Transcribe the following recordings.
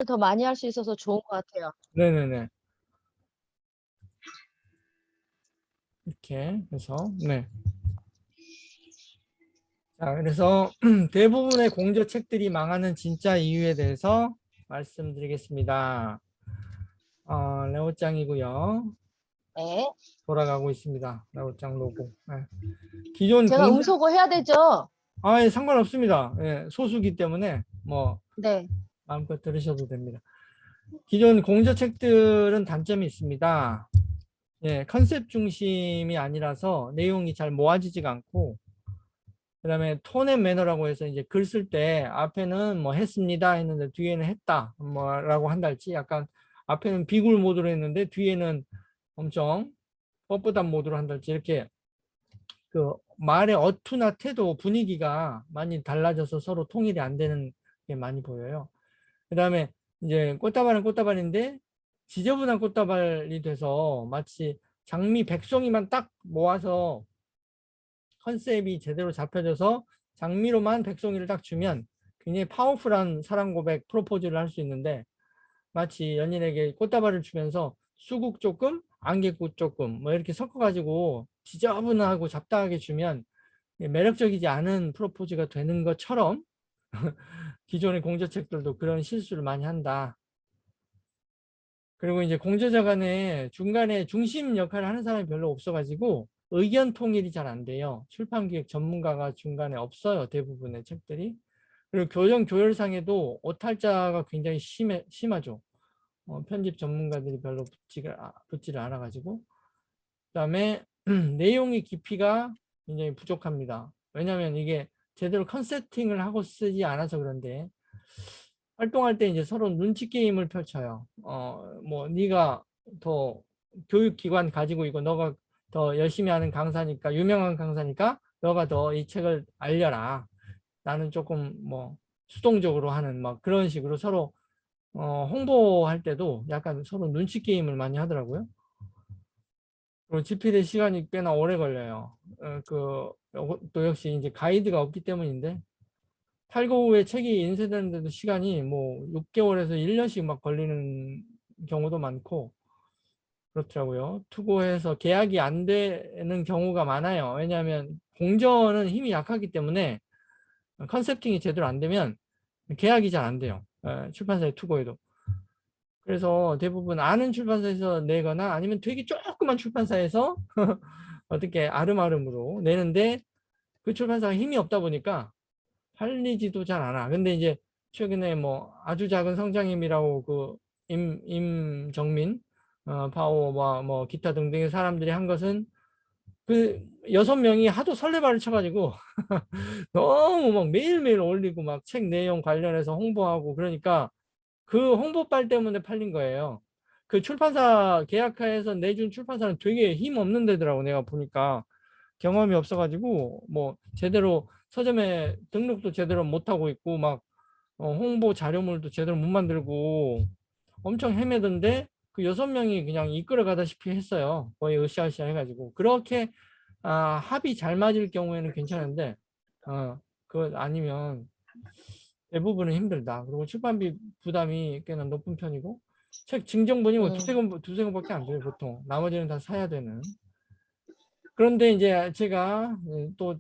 더 많이 할 수 있어서 좋은 것 같아요. 네네네. 이렇게 해서 네. 자, 그래서 대부분의 공저책들이 망하는 진짜 이유에 대해서 말씀드리겠습니다. 레오짱이고요. 네. 돌아가고 있습니다. 레오짱 로고. 네. 기존 제가 공저 음소거 해야 되죠? 예, 상관없습니다. 예, 소수기 때문에 뭐 네. 마음껏 들으셔도 됩니다. 기존 공저책들은 단점이 있습니다. 예, 컨셉 중심이 아니라서 내용이 잘 모아지지가 않고, 그다음에 톤 앤 매너라고 해서 이제 글 쓸 때 앞에는 뭐 했습니다 했는데 뒤에는 했다 뭐라고 한달지, 약간 앞에는 비굴 모드로 했는데 뒤에는 엄청 뻣뻣한 모드로 한달지, 이렇게 그 말의 어투나 태도, 분위기가 많이 달라져서 서로 통일이 안 되는 게 많이 보여요. 그다음에 이제 꽃다발은 꽃다발인데 지저분한 꽃다발이 돼서 마치 장미 백송이만 딱 모아서 컨셉이 제대로 잡혀져서 장미로만 백송이를 딱 주면 굉장히 파워풀한 사랑 고백, 프로포즈를 할 수 있는데, 마치 연인에게 꽃다발을 주면서 수국 조금, 안개꽃 조금 뭐 이렇게 섞어가지고 지저분하고 잡다하게 주면 매력적이지 않은 프로포즈가 되는 것처럼 기존의 공저책들도 그런 실수를 많이 한다. 그리고 이제 공저자 간에 중간에 중심 역할을 하는 사람이 별로 없어가지고 의견 통일이 잘 안 돼요. 출판기획 전문가가 중간에 없어요. 대부분의 책들이. 그리고 교정 조율상에도 오탈자가 굉장히 심하죠. 편집 전문가들이 별로 붙지를 않아가지고. 그다음에 내용의 깊이가 굉장히 부족합니다. 왜냐하면 이게 제대로 컨셉팅을 하고 쓰지 않아서 그런데, 활동할 때 이제 서로 눈치 게임을 펼쳐요. 뭐 네가 더 교육기관 가지고 있고 너가 더 열심히 하는 강사니까, 유명한 강사니까 너가 더 이 책을 알려라. 나는 조금 뭐 수동적으로 하는 막 그런 식으로 서로 홍보할 때도 약간 서로 눈치 게임을 많이 하더라고요. 그리고 집필의 시간이 꽤나 오래 걸려요. 또 역시 이제 가이드가 없기 때문인데, 탈고 후에 책이 인쇄되는데도 시간이 뭐 6개월에서 1년씩 막 걸리는 경우도 많고 그렇더라고요. 투고해서 계약이 안 되는 경우가 많아요. 왜냐하면 공저는 힘이 약하기 때문에 컨셉팅이 제대로 안 되면 계약이 잘 안 돼요. 출판사에 투고해도. 그래서 대부분 아는 출판사에서 내거나 아니면 되게 조그만 출판사에서 어떻게 아름아름으로 내는데, 그 출판사가 힘이 없다 보니까 팔리지도 잘 않아. 근데 이제 최근에 뭐 아주 작은 성장님이라고 그 임정민, 파오와 뭐 기타 등등의 사람들이 한 것은, 그 6명이 하도 설레발을 쳐가지고 너무 막 매일매일 올리고 막 책 내용 관련해서 홍보하고 그러니까 그 홍보빨 때문에 팔린 거예요. 그 출판사 계약해서 내준 출판사는 되게 힘 없는 데더라고. 내가 보니까 경험이 없어가지고 뭐 제대로 서점에 등록도 제대로 못하고 있고 막 홍보 자료물도 제대로 못 만들고 엄청 헤매던데, 그 6명이 그냥 이끌어 가다시피 했어요. 거의 으쌰으쌰 해가지고. 그렇게 합이 잘 맞을 경우에는 괜찮은데 그거 아니면 대부분은 힘들다. 그리고 출판비 부담이 꽤나 높은 편이고, 책 증정본이 뭐 두세 권밖에 안 돼요 보통. 나머지는 다 사야 되는. 그런데 이제 제가 또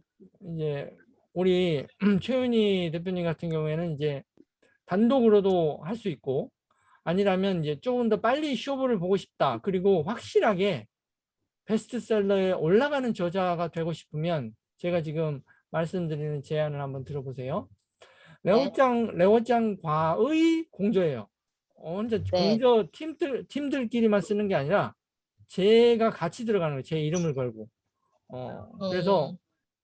이제 우리 최윤희 대표님 같은 경우에는 이제 단독으로도 할 수 있고, 아니라면 이제 조금 더 빨리 쇼부를 보고 싶다. 그리고 확실하게 베스트셀러에 올라가는 저자가 되고 싶으면 제가 지금 말씀드리는 제안을 한번 들어보세요. 네. 레오짱과의 공저예요. 혼자 네. 공저 팀들끼리만 쓰는 게 아니라 제가 같이 들어가는 거예요. 제 이름을 걸고. 그래서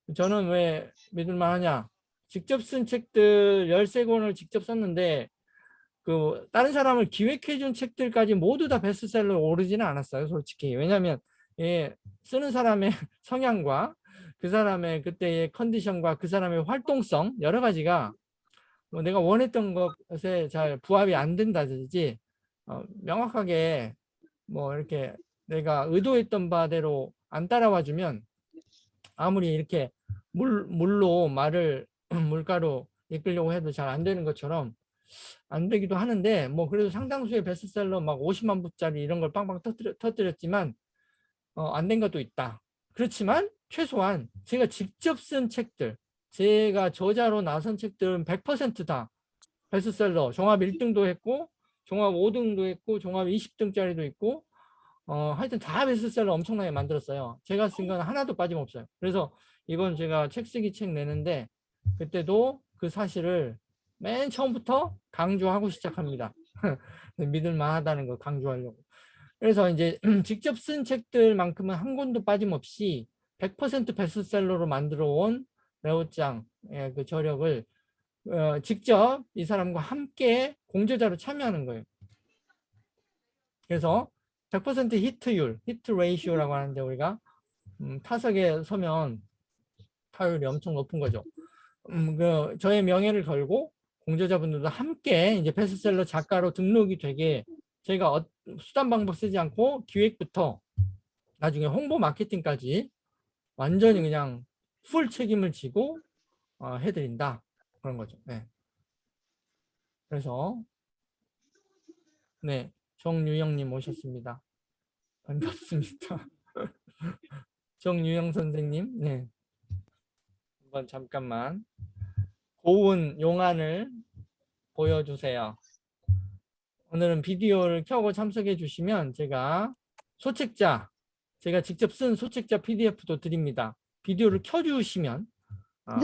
음, 저는 왜 믿을만 하냐. 직접 쓴 책들 13권을 직접 썼는데, 그 다른 사람을 기획해 준 책들까지 모두 다 베스트셀러에 오르지는 않았어요, 솔직히. 왜냐하면 예, 쓰는 사람의 성향과 그 사람의 그때의 컨디션과 그 사람의 활동성 여러 가지가 뭐 내가 원했던 것에 잘 부합이 안 된다든지, 명확하게 뭐 이렇게 내가 의도했던 바대로 안 따라와 주면, 아무리 이렇게 물로 말을 물가로 이끌려고 해도 잘 안 되는 것처럼, 안 되기도 하는데 뭐 그래도 상당수의 베스트셀러 막 50만 부짜리 이런 걸 빵빵 터뜨렸지만 안 된 것도 있다. 그렇지만 최소한 제가 직접 쓴 책들, 제가 저자로 나선 책들은 100%다 베스트셀러, 종합 1등도 했고 종합 5등도 했고 종합 20등짜리도 있고 하여튼 다 베스트셀러 엄청나게 만들었어요. 제가 쓴 건 하나도 빠짐없어요. 그래서 이번 제가 책 쓰기 책 내는데 그때도 그 사실을 맨 처음부터 강조하고 시작합니다. 믿을 만하다는 거 강조하려고. 그래서 이제 직접 쓴 책들만큼은 한 권도 빠짐없이 100% 베스트셀러로 만들어 온 레오짱의 그 저력을 직접 이 사람과 함께 공저자로 참여하는 거예요. 그래서 100% 히트율, 히트 레이시오라고 하는데 우리가 타석에 서면 타율이 엄청 높은 거죠. 저의 명예를 걸고 공저자분들도 함께 이제 베스트셀러 작가로 등록이 되게 제가 수단 방법 쓰지 않고 기획부터 나중에 홍보 마케팅까지 완전히 그냥 풀 책임을 지고 해드린다 그런 거죠. 네. 그래서 네, 정유영님 오셨습니다. 반갑습니다. 정유영 선생님, 네. 한번 잠깐만 고운 용안을 보여주세요. 오늘은 비디오를 켜고 참석해 주시면 제가 소책자, 제가 직접 쓴 소책자 PDF도 드립니다. 비디오를 켜주시면,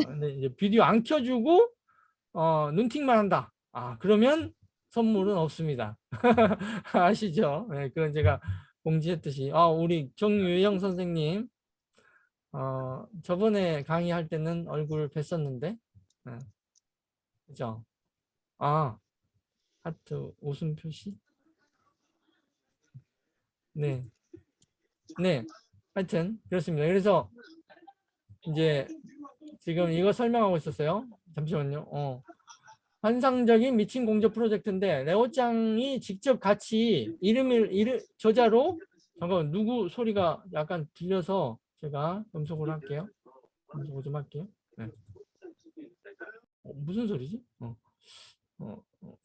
근데 이제 비디오 안 켜주고 눈팅만 한다. 그러면 선물은 없습니다. 아시죠? 네, 그건 제가 공지했듯이. 우리 정유영 선생님, 저번에 강의할 때는 얼굴 뵀었는데, 네. 그죠? 하트 웃음 표시? 네. 네. 하여튼, 그렇습니다. 그래서 이제 지금 이거 설명하고 있었어요. 잠시만요. 환상적인 미친 공조 프로젝트인데, 레오짱이 직접 같이 저자로, 잠깐 누구 소리가 약간 들려서 제가 음속을 할게요. 음속을 좀 할게요. 네. 무슨 소리지?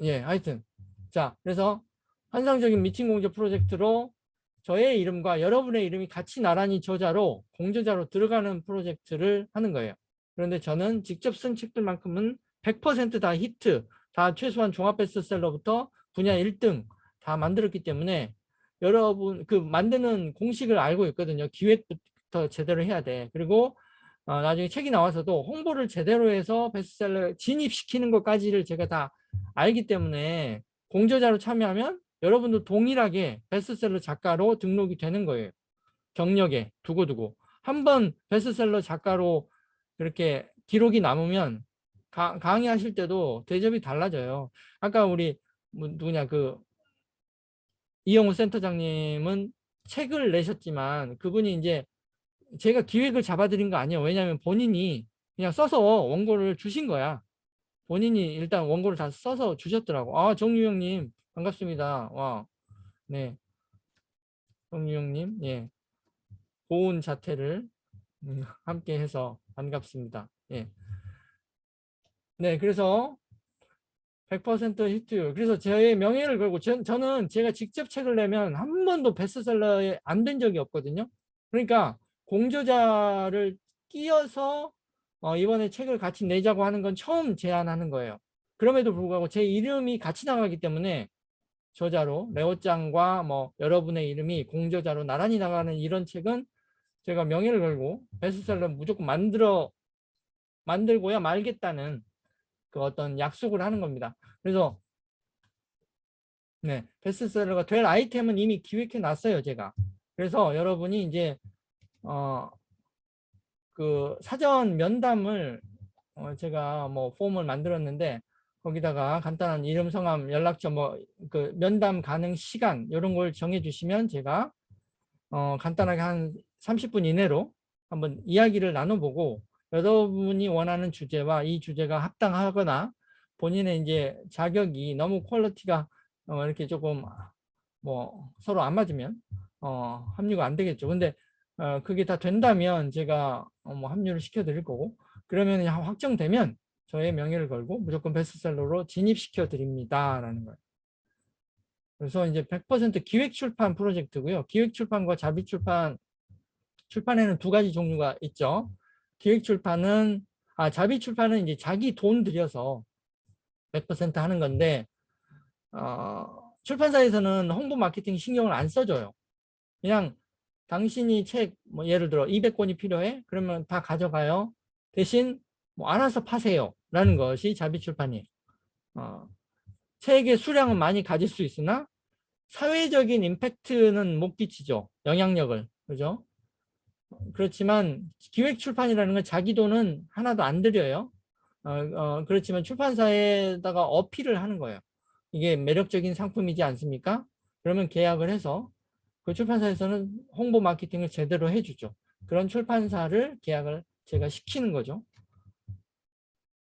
예, 하여튼. 자, 그래서 환상적인 미친 공조 프로젝트로 저의 이름과 여러분의 이름이 같이 나란히 저자로, 공저자로 들어가는 프로젝트를 하는 거예요. 그런데 저는 직접 쓴 책들만큼은 100%다 히트, 다 최소한 종합 베스트셀러부터 분야 1등 다 만들었기 때문에 여러분 그 만드는 공식을 알고 있거든요. 기획부터 제대로 해야 돼. 그리고 나중에 책이 나와서도 홍보를 제대로 해서 베스트셀러 진입시키는 것까지를 제가 다 알기 때문에 공저자로 참여하면 여러분도 동일하게 베스트셀러 작가로 등록이 되는 거예요. 경력에 두고두고. 한번 베스트셀러 작가로 그렇게 기록이 남으면 강의하실 때도 대접이 달라져요. 아까 우리 누구냐 이영우 센터장님은 책을 내셨지만 그분이 이제 제가 기획을 잡아드린 거 아니에요. 왜냐하면 본인이 그냥 써서 원고를 주신 거야. 본인이 일단 원고를 다 써서 주셨더라고. 정유영님 반갑습니다. 와, 네, 정유영님, 예, 고운 자태를 함께 해서 반갑습니다. 예, 네, 그래서 100% 히트율. 그래서 저의 명예를 걸고 저는 제가 직접 책을 내면 한 번도 베스트셀러에 안 된 적이 없거든요. 그러니까 공저자를 끼워서 이번에 책을 같이 내자고 하는 건 처음 제안하는 거예요. 그럼에도 불구하고 제 이름이 같이 나가기 때문에 저자로 레오짱과 뭐 여러분의 이름이 공저자로 나란히 나가는 이런 책은 제가 명예를 걸고 베스트셀러 무조건 만들고야 말겠다는 그 어떤 약속을 하는 겁니다. 그래서 네, 베스트셀러가 될 아이템은 이미 기획해 놨어요, 제가. 그래서 여러분이 이제 그 사전 면담을 제가 뭐 폼을 만들었는데 거기다가 간단한 이름, 성함, 연락처, 뭐 그 면담 가능 시간 이런 걸 정해 주시면 제가 간단하게 한 30분 이내로 한번 이야기를 나눠보고 여러분이 원하는 주제와 이 주제가 합당하거나 본인의 이제 자격이 너무 퀄리티가 이렇게 조금 뭐 서로 안 맞으면 합류가 안 되겠죠. 근데 그게 다 된다면 제가 뭐 합류를 시켜드릴 거고 그러면 확정되면 저의 명예를 걸고 무조건 베스트셀러로 진입시켜 드립니다라는 거예요. 그래서 이제 100% 기획 출판 프로젝트고요. 기획 출판과 자비 출판, 출판에는 두 가지 종류가 있죠. 기획 출판은 자비 출판은 이제 자기 돈 들여서 100% 하는 건데 출판사에서는 홍보 마케팅 신경을 안 써줘요. 그냥 당신이 책 뭐 예를 들어 200권이 필요해? 그러면 다 가져가요. 대신 뭐 알아서 파세요. 라는 것이 자비 출판이에요. 책의 수량은 많이 가질 수 있으나 사회적인 임팩트는 못 끼치죠. 영향력을. 그죠? 그렇지만 기획 출판이라는 건 자기 돈은 하나도 안 들여요. 그렇지만 출판사에다가 어필을 하는 거예요. 이게 매력적인 상품이지 않습니까? 그러면 계약을 해서 그 출판사에서는 홍보 마케팅을 제대로 해주죠. 그런 출판사를 계약을 제가 시키는 거죠.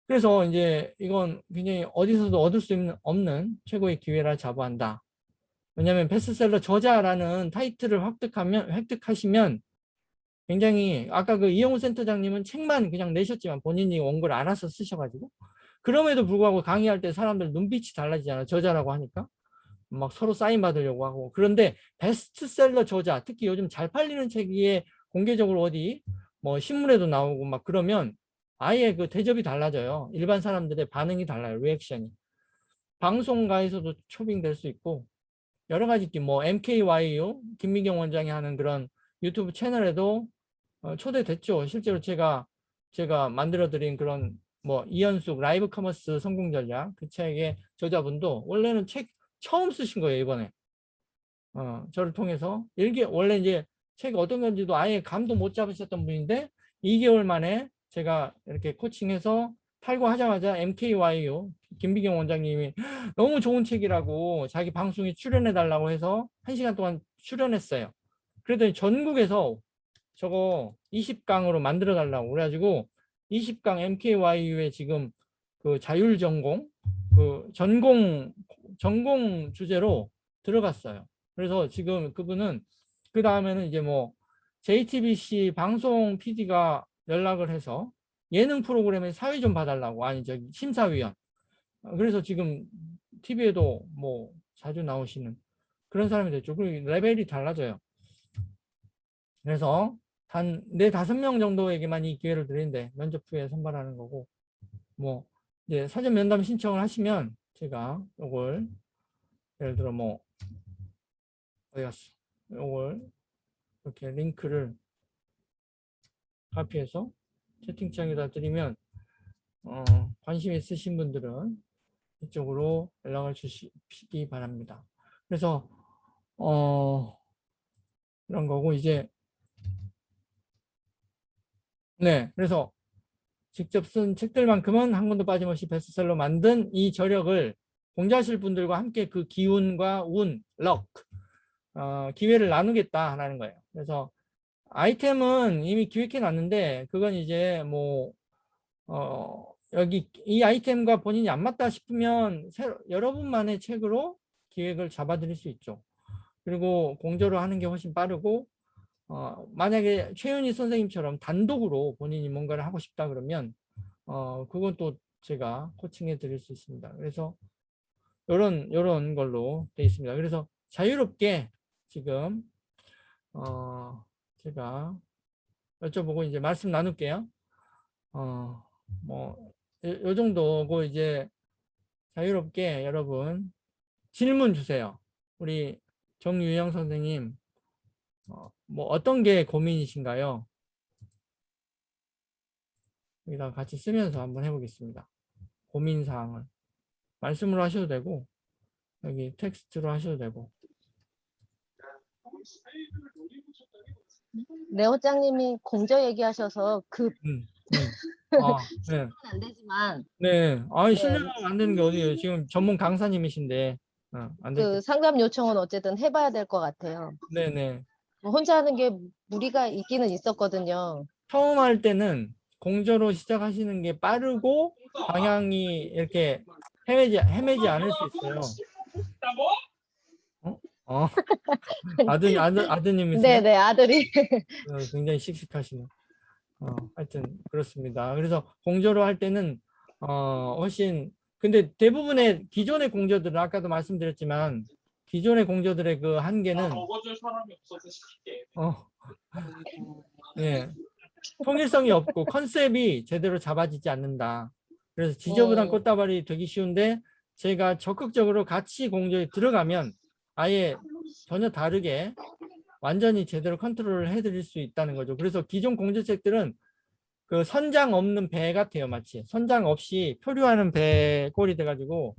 그래서 이제 이건 굉장히 어디서도 얻을 수 없는 최고의 기회라 자부한다. 왜냐하면 베스트셀러 저자라는 타이틀을 획득하시면 굉장히 아까 그 이영우 센터장님은 책만 그냥 내셨지만 본인이 원고를 알아서 쓰셔가지고 그럼에도 불구하고 강의할 때 사람들 눈빛이 달라지잖아요. 저자라고 하니까 막 서로 사인 받으려고 하고. 그런데 베스트셀러 저자, 특히 요즘 잘 팔리는 책이 공개적으로 어디 뭐 신문에도 나오고 막 그러면 아예 그 대접이 달라져요. 일반 사람들의 반응이 달라요. 리액션이. 방송가에서도 초빙될 수 있고 여러 가지 뭐 MKYU 김미경 원장이 하는 그런 유튜브 채널에도 초대됐죠. 실제로 제가 만들어드린 그런 뭐 이현숙 라이브 커머스 성공 전략 그 책의 저자분도 원래는 책 처음 쓰신 거예요. 이번에 저를 통해서 원래 이제 책이 어떤 건지도 아예 감도 못 잡으셨던 분인데 2개월 만에 제가 이렇게 코칭해서 팔고 하자마자 MKYU 김비경 원장님이 너무 좋은 책이라고 자기 방송에 출연해 달라고 해서 1시간 동안 출연했어요. 그랬더니 전국에서 저거 20강으로 만들어 달라고 그래가지고 20강 MKYU에 지금 그 자율전공 그 전공 주제로 들어갔어요. 그래서 지금 그분은 그 다음에는 이제 뭐 JTBC 방송 PD가 연락을 해서 예능 프로그램에 사회 좀 봐달라고 아니 저기 심사위원 그래서 지금 TV에도 뭐 자주 나오시는 그런 사람이 됐죠. 그리고 레벨이 달라져요. 그래서 한 4-5명 정도에게만 이 기회를 드리는데 면접 후에 선발하는 거고 뭐 이제 사전 면담 신청을 하시면 제가 이걸 예를 들어 뭐 어디 갔어? 이걸 이렇게 링크를 카피해서 채팅창에다 드리면 관심 있으신 분들은 이쪽으로 연락을 주시기 바랍니다. 그래서 그런 거고 이제 네 그래서 직접 쓴 책들만큼은 한 권도 빠짐없이 베스트셀러 만든 이 저력을 공자하실 분들과 함께 그 기운과 운, 럭, 기회를 나누겠다라는 거예요. 그래서 아이템은 이미 기획해 놨는데 그건 이제 뭐 여기 이 아이템과 본인이 안 맞다 싶으면 여러분만의 책으로 기획을 잡아드릴 수 있죠. 그리고 공저로 하는 게 훨씬 빠르고 만약에 최윤희 선생님처럼 단독으로 본인이 뭔가를 하고 싶다 그러면 그건 또 제가 코칭해 드릴 수 있습니다. 그래서 요런 걸로 돼 있습니다. 그래서 자유롭게 지금 제가 여쭤보고 이제 말씀 나눌게요. 뭐 요 정도고 이제 자유롭게 여러분 질문 주세요. 우리 정유영 선생님 뭐 어떤 게 고민이신가요? 여기다 같이 쓰면서 한번 해보겠습니다. 고민 사항을 말씀으로 하셔도 되고 여기 텍스트로 하셔도 되고. 네, 호장님이 공저 얘기하셔서 네. 안 되지만 네. 네, 실례가 안 되는 게 어디예요? 지금 전문 강사님이신데 안 될 때. 상담 요청은 어쨌든 해봐야 될 것 같아요. 네네. 혼자 하는 게 무리가 있기는 있었거든요. 처음 할 때는 공저로 시작하시는 게 빠르고 방향이 이렇게 헤매지 않을 수 있어요. 아드님이세요? 네네, 아들이. 굉장히 씩씩하시네. 하여튼 그렇습니다. 그래서 공저로 할 때는 훨씬 근데 대부분의 기존의 공저들은 아까도 말씀드렸지만 기존의 공저들의 그 한계는 적어줄 사람이 없어서 쉽게. 어, 예, 통일성이 없고 컨셉이 제대로 잡아지지 않는다. 그래서 지저분한 꽃다발이 되기 쉬운데 제가 적극적으로 같이 공조에 들어가면 아예 전혀 다르게 완전히 제대로 컨트롤을 해드릴 수 있다는 거죠. 그래서 기존 공조책들은 그 선장 없는 배 같아요. 마치 선장 없이 표류하는 배 꼴이 돼가지고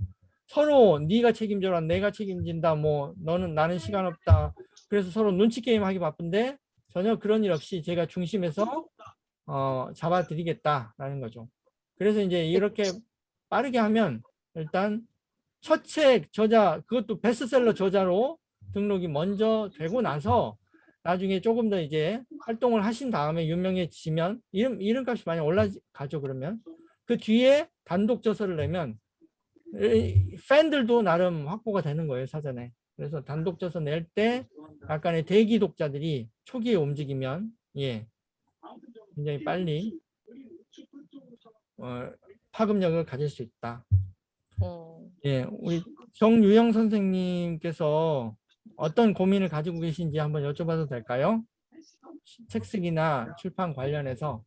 서로 네가 책임져라 내가 책임진다 뭐 너는 나는 시간 없다. 그래서 서로 눈치 게임 하기 바쁜데 전혀 그런 일 없이 제가 중심에서 잡아드리겠다라는 거죠. 그래서 이제 이렇게 빠르게 하면 일단 첫 책 저자 그것도 베스트셀러 저자로 등록이 먼저 되고 나서 나중에 조금 더 이제 활동을 하신 다음에 유명해지면 이름값이 많이 올라가죠. 그러면 그 뒤에 단독 저서를 내면 팬들도 나름 확보가 되는 거예요. 사전에. 그래서 단독 저서 낼 때 약간의 대기 독자들이 초기에 움직이면 예 굉장히 빨리 파급력을 가질 수 있다. 예, 우리 정유영 선생님께서 어떤 고민을 가지고 계신지 한번 여쭤봐도 될까요? 책 쓰기나 출판 관련해서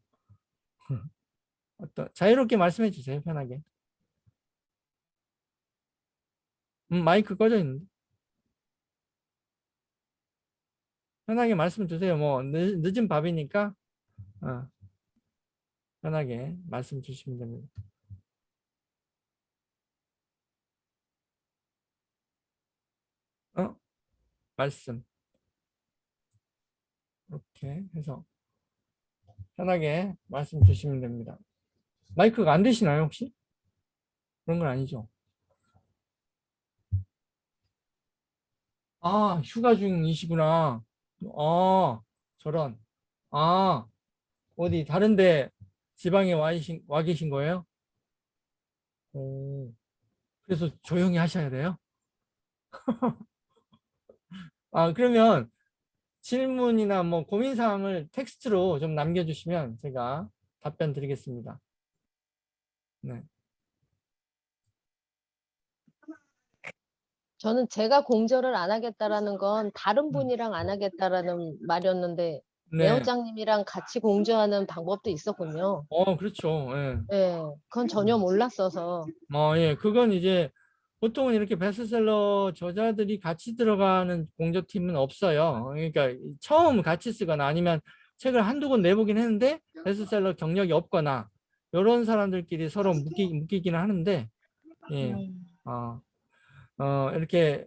어떤 자유롭게 말씀해 주세요. 편하게. 마이크 꺼져 있는데. 편하게 말씀 주세요. 뭐 늦은 밥이니까 편하게 말씀 주시면 됩니다. 말씀. 이렇게 해서 편하게 말씀 주시면 됩니다. 마이크가 안 되시나요, 혹시? 그런 건 아니죠. 아, 휴가 중이시구나. 저런. 아, 어디 다른데 지방에 와 계신 거예요? 오, 그래서 조용히 하셔야 돼요? 그러면 질문이나 뭐 고민사항을 텍스트로 좀 남겨주시면 제가 답변 드리겠습니다. 네. 저는 제가 공저를 안 하겠다라는 건 다른 분이랑 안 하겠다라는 말이었는데 내 네. 원장님이랑 같이 공저하는 방법도 있었군요. 그렇죠. 예. 예, 그건 전혀 몰랐어서. 예. 그건 이제 보통은 이렇게 베스트셀러 저자들이 같이 들어가는 공저팀은 없어요. 그러니까 처음 같이 쓰거나 아니면 책을 한두 권 내보긴 했는데 베스트셀러 경력이 없거나 이런 사람들끼리 서로 묶이기는 하는데 예. 이렇게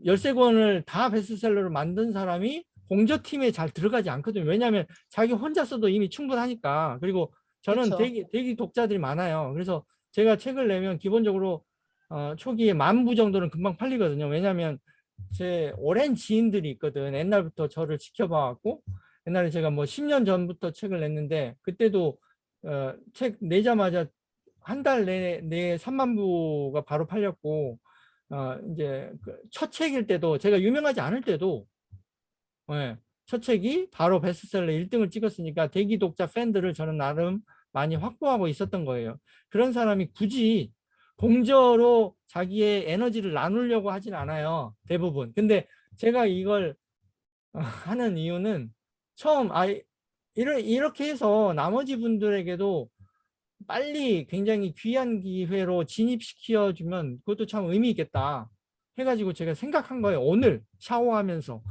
13권을 다 베스트셀러로 만든 사람이 공저팀에 잘 들어가지 않거든요. 왜냐하면 자기 혼자 써도 이미 충분하니까. 그리고 저는 그쵸. 대기 독자들이 많아요. 그래서 제가 책을 내면 기본적으로 초기에 10,000부 정도는 금방 팔리거든요. 왜냐하면 제 오랜 지인들이 있거든. 옛날부터 저를 지켜봐왔고 옛날에 제가 뭐 10년 전부터 책을 냈는데 그때도 책 내자마자 한 달 내에 30,000부가 바로 팔렸고 이제 첫 책일 때도 제가 유명하지 않을 때도 예, 첫 책이 바로 베스트셀러 1등을 찍었으니까 대기 독자 팬들을 저는 나름 많이 확보하고 있었던 거예요. 그런 사람이 굳이 공저로 자기의 에너지를 나누려고 하진 않아요. 대부분. 근데 제가 이걸 하는 이유는 처음 이렇게 해서 나머지 분들에게도 빨리 굉장히 귀한 기회로 진입시켜주면 그것도 참 의미 있겠다 해가지고 제가 생각한 거예요. 오늘 샤워하면서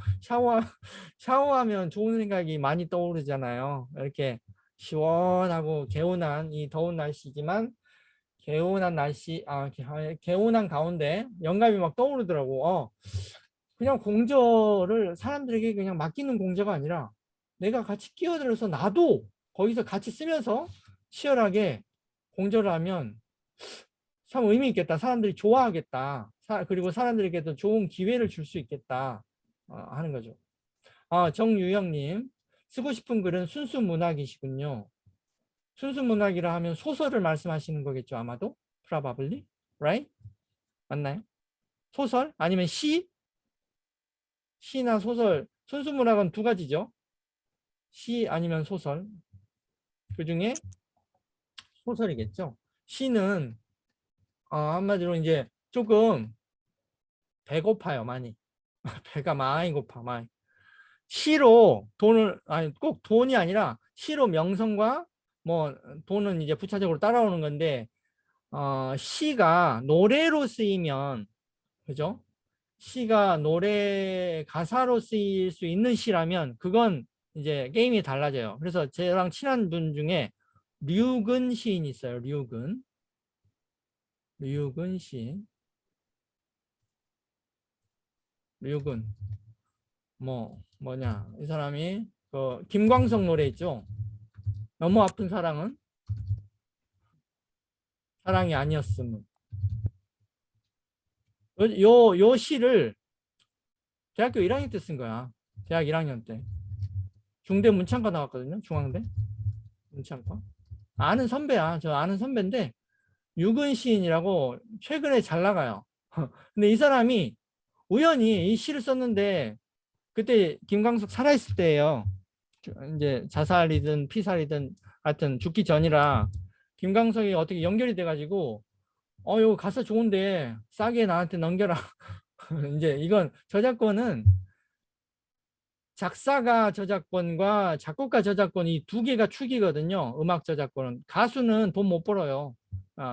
샤워하면 좋은 생각이 많이 떠오르잖아요. 이렇게 시원하고 개운한 이 더운 날씨지만 개운한 날씨 개운한 가운데 영감이 막 떠오르더라고. 그냥 공저를 사람들에게 그냥 맡기는 공저가 아니라 내가 같이 끼어들어서 나도 거기서 같이 쓰면서 치열하게 공저를 하면 참 의미 있겠다. 사람들이 좋아하겠다. 그리고 사람들에게도 좋은 기회를 줄 수 있겠다 하는 거죠. 정유영님 쓰고 싶은 글은 순수 문학이시군요. 순수 문학이라 하면 소설을 말씀하시는 거겠죠. 아마도 probably, right? 맞나요? 소설 아니면 시나 소설. 순수 문학은 두 가지죠. 시 아니면 소설. 그 중에 소설이겠죠. 시는 한마디로 이제 조금 배고파요, 많이. 배가 많이 고파, 많이. 시로 돈을, 아니, 꼭 돈이 아니라 시로 명성과 뭐 돈은 이제 부차적으로 따라오는 건데, 시가 노래로 쓰이면, 그죠? 시가 노래 가사로 쓰일 수 있는 시라면 그건 이제 게임이 달라져요. 그래서 저랑 친한 분 중에 류근 시인이 있어요. 류근 시인. 류근. 뭐냐. 이 사람이 그 김광석 노래 있죠. 너무 아픈 사랑은 사랑이 아니었음. 요 시를 대학교 1학년 때 쓴 거야. 대학 1학년 때. 중대 문창과 나왔거든요. 중앙대 문창과. 아는 선배야. 저 아는 선배인데 유근 시인이라고 최근에 잘 나가요. 근데 이 사람이 우연히 이 시를 썼는데 그때 김광석 살아있을 때예요. 이제 자살이든 피살이든 하여튼 죽기 전이라 김광석이 어떻게 연결이 돼가지고 이거 가사 좋은데 싸게 나한테 넘겨라. 이제 이건 저작권은 작사가 저작권과 작곡가 저작권 이 두 개가 축이거든요. 음악 저작권은. 가수는 돈 못 벌어요.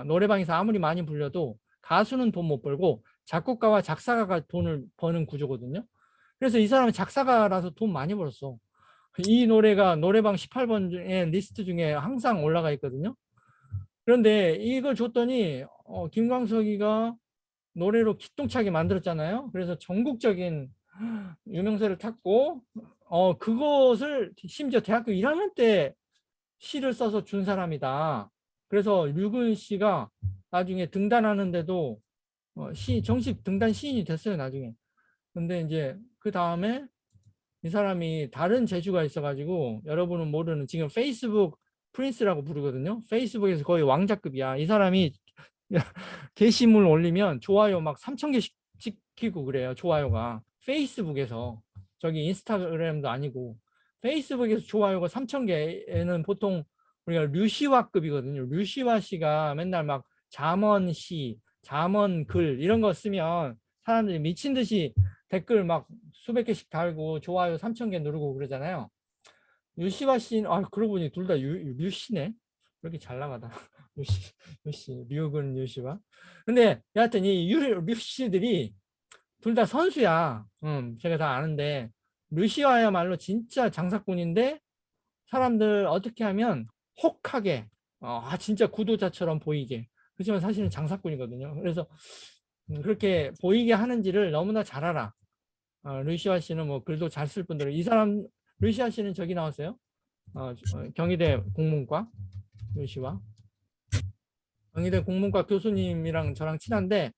노래방에서 아무리 많이 불려도 가수는 돈 못 벌고 작곡가와 작사가가 돈을 버는 구조거든요. 그래서 이 사람은 작사가라서 돈 많이 벌었어. 이 노래가 노래방 18번의 리스트 중에 항상 올라가 있거든요. 그런데 이걸 줬더니 김광석이가 노래로 기똥차게 만들었잖아요. 그래서 전국적인 유명세를 탔고 그것을 심지어 대학교 1학년 때 시를 써서 준 사람이다. 그래서 류근 씨가 나중에 등단하는데도 정식 등단 시인이 됐어요, 나중에. 근데 이제 그 다음에 이 사람이 다른 재주가 있어가지고 여러분은 모르는 지금 페이스북 프린스라고 부르거든요. 페이스북에서 거의 왕자급이야. 이 사람이 게시물 올리면 좋아요 막 3,000개씩 찍히고 그래요. 좋아요가. 페이스북에서. 저기 인스타그램도 아니고 페이스북에서 좋아요가 3,000개는 보통 우리가 류시화급이거든요. 류시화 씨가 맨날 막 잠언시, 잠언글 이런 거 쓰면 사람들이 미친 듯이 댓글 막 수백 개씩 달고 좋아요 3,000개 누르고 그러잖아요. 류시화 씨는 그러고 보니 둘 다 류시네. 이렇게 잘 나가다. 류시, 류근 류시화. 근데 여하튼 이 류씨들이 둘 다 선수야. 제가 다 아는데 류시화야말로 진짜 장사꾼인데 사람들 어떻게 하면 혹하게 진짜 구도자처럼 보이게. 그렇지만 사실은 장사꾼이거든요. 그래서 그렇게 보이게 하는지를 너무나 잘 알아. 류시화 씨는 뭐 글도 잘 쓸 분들. 이 사람 류시화 씨는 저기 나왔어요. 경희대 국문과 류시화. 경희대 국문과 교수님이랑 저랑 친한데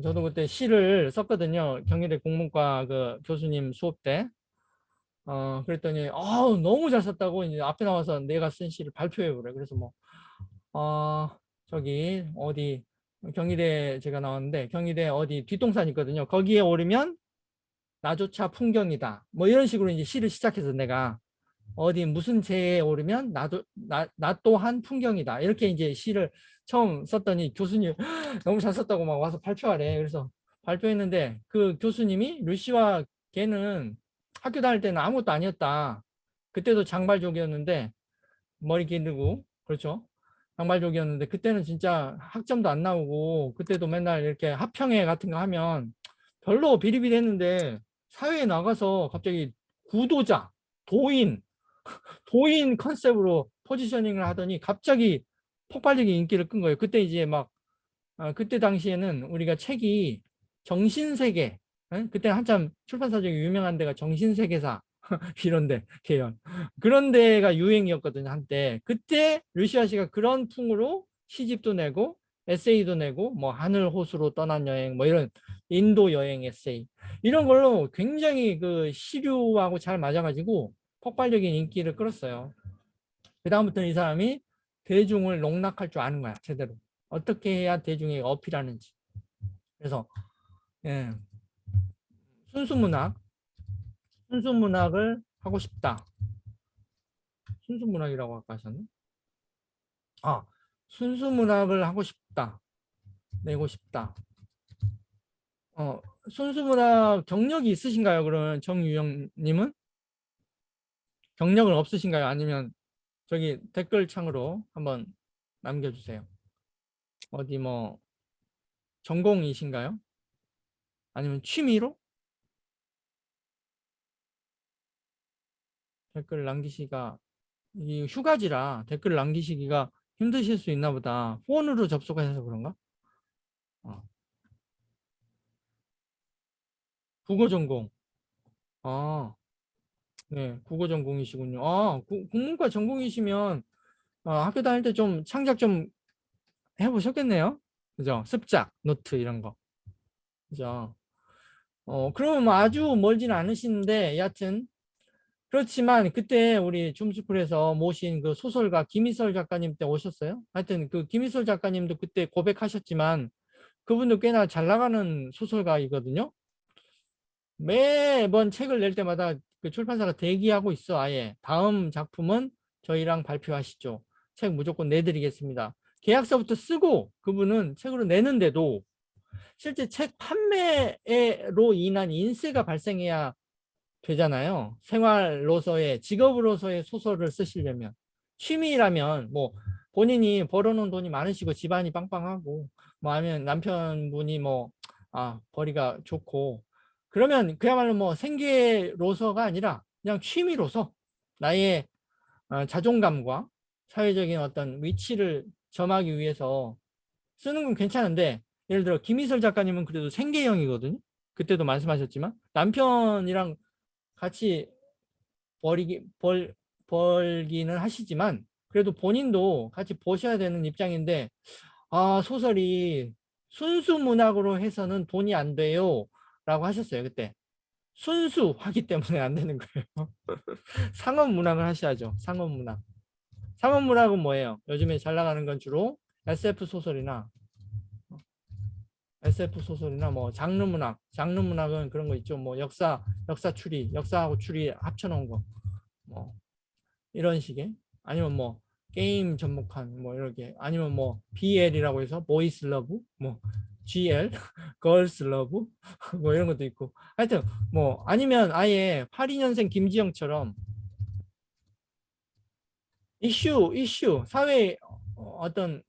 저도 그때 시를 썼거든요. 경희대 국문과 그 교수님 수업 때. 그랬더니 너무 잘 썼다고 이제 앞에 나와서 내가 쓴 시를 발표해 보래. 그래서 저기 어디 경희대 제가 나왔는데 경희대 어디 뒷동산 있거든요. 거기에 오르면 나조차 풍경이다. 뭐 이런 식으로 이제 시를 시작해서 내가 어디 무슨 제에 오르면 나 또한 풍경이다. 이렇게 이제 시를 처음 썼더니 교수님 너무 잘 썼다고 막 와서 발표하래. 그래서 발표했는데 그 교수님이 류시와 걔는 학교 다닐 때는 아무것도 아니었다. 그때도 장발족이었는데 머리 기르고 그렇죠. 장발족이었는데 그때는 진짜 학점도 안 나오고 그때도 맨날 이렇게 합평회 같은 거 하면 별로 비리비리했는데 사회에 나가서 갑자기 구도자, 도인 컨셉으로 포지셔닝을 하더니 갑자기 폭발적인 인기를 끈 거예요. 그때 이제 막 그때 당시에는 우리가 책이 정신세계, 그때 한참 출판사 중에 유명한 데가 정신세계사 이런데 계열 그런 데가 유행이었거든요 한때. 그때 류시아 씨가 그런 풍으로 시집도 내고 에세이도 내고 뭐 하늘 호수로 떠난 여행 뭐 이런 인도 여행 에세이 이런 걸로 굉장히 그 시류하고 잘 맞아가지고 폭발적인 인기를 끌었어요. 그 다음부터는 이 사람이 대중을 농락할 줄 아는 거야 제대로. 어떻게 해야 대중에게 어필하는지. 그래서 순수문학을 하고 싶다. 순수문학이라고 아까 하셨네. 순수 문학을 하고 싶다. 내고 싶다. 순수 문학 경력이 있으신가요? 그러면 정유영님은 경력은 없으신가요? 아니면 저기 댓글창으로 한번 남겨주세요. 어디 뭐 전공이신가요? 아니면 취미로? 댓글 남기시기가 이 휴가지라 댓글 남기시기가 힘드실 수 있나 보다. 폰으로 접속하셔서 그런가? 국어 전공. 아, 네, 국어 전공이시군요. 국문과 전공이시면 학교 다닐 때 좀 창작 좀 해보셨겠네요. 그죠? 습작, 노트 이런 거. 그죠? 그러면 뭐 아주 멀진 않으시는데 여하튼 그렇지만 그때 우리 줌스쿨에서 모신 그 소설가 김희설 작가님 때 오셨어요? 하여튼 그 김희설 작가님도 그때 고백하셨지만 그분도 꽤나 잘 나가는 소설가이거든요. 매번 책을 낼 때마다 그 출판사가 대기하고 있어. 아예 다음 작품은 저희랑 발표하시죠. 책 무조건 내드리겠습니다. 계약서부터 쓰고 그분은 책으로 내는데도 실제 책 판매로 인한 인세가 발생해야 되잖아요. 생활로서의 직업으로서의 소설을 쓰시려면 취미라면 뭐 본인이 벌어놓은 돈이 많으시고 집안이 빵빵하고 뭐 아니면 남편분이 뭐 벌이가 좋고 그러면 그야말로 뭐 생계로서가 아니라 그냥 취미로서 나의 자존감과 사회적인 어떤 위치를 점하기 위해서 쓰는 건 괜찮은데 예를 들어 김희설 작가님은 그래도 생계형이거든요. 그때도 말씀하셨지만 남편이랑 같이 벌기는 하시지만 그래도 본인도 같이 보셔야 되는 입장인데 소설이 순수 문학으로 해서는 돈이 안 돼요 라고 하셨어요. 그때 순수 하기 때문에 안 되는 거예요. 상업 문학을 하셔야죠. 상업 문학. 상업 문학은 뭐예요? 요즘에 잘 나가는 건 주로 SF 소설이나 뭐 장르 문학은 그런 거 있죠. 뭐 역사 추리, 역사하고 추리 합쳐놓은 거. 뭐 이런 식의 아니면 뭐 게임 접목한 뭐 이렇게 아니면 뭐 BL이라고 해서 보이스 러브 뭐 GL 걸스 러브 뭐 이런 것도 있고 하여튼 뭐 아니면 아예 82년생 김지영처럼 이슈 사회 어떤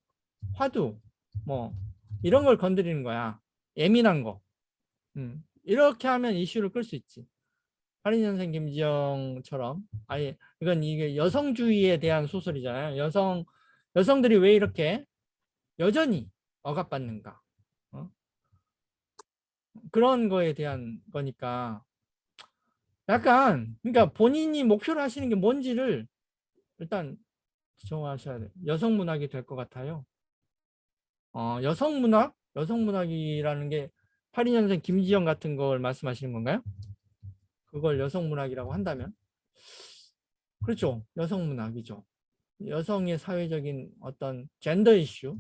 화두 뭐 이런 걸 건드리는 거야. 예민한 거. 이렇게 하면 이슈를 끌 수 있지. 82년생 김지영처럼 아예 이게 여성주의에 대한 소설이잖아요. 여성들이 왜 이렇게 여전히 억압받는가 그런 거에 대한 거니까 약간 그러니까 본인이 목표로 하시는 게 뭔지를 일단 정하셔야 돼요. 여성문학이 될 것 같아요. 여성문학이라는 게 82년생 김지영 같은 걸 말씀하시는 건가요? 그걸 여성문학이라고 한다면 그렇죠. 여성문학이죠. 여성의 사회적인 어떤 젠더 이슈,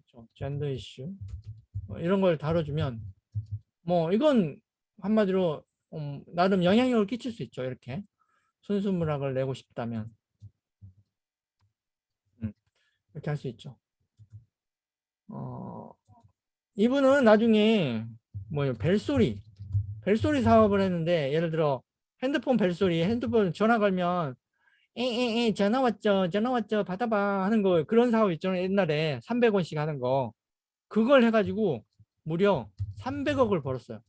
그렇죠? 젠더 이슈 이런 걸 다뤄주면 뭐 이건 한마디로 나름 영향력을 끼칠 수 있죠. 이렇게 순수문학을 내고 싶다면 이렇게 할 수 있죠. 이분은 나중에 뭐 벨소리 사업을 했는데 예를 들어 핸드폰 전화 걸면 에에에 전화 왔죠 받아봐 하는 거 그런 사업 있잖아요. 옛날에 300원씩 하는 거 그걸 해가지고 무려 300억을 벌었어요.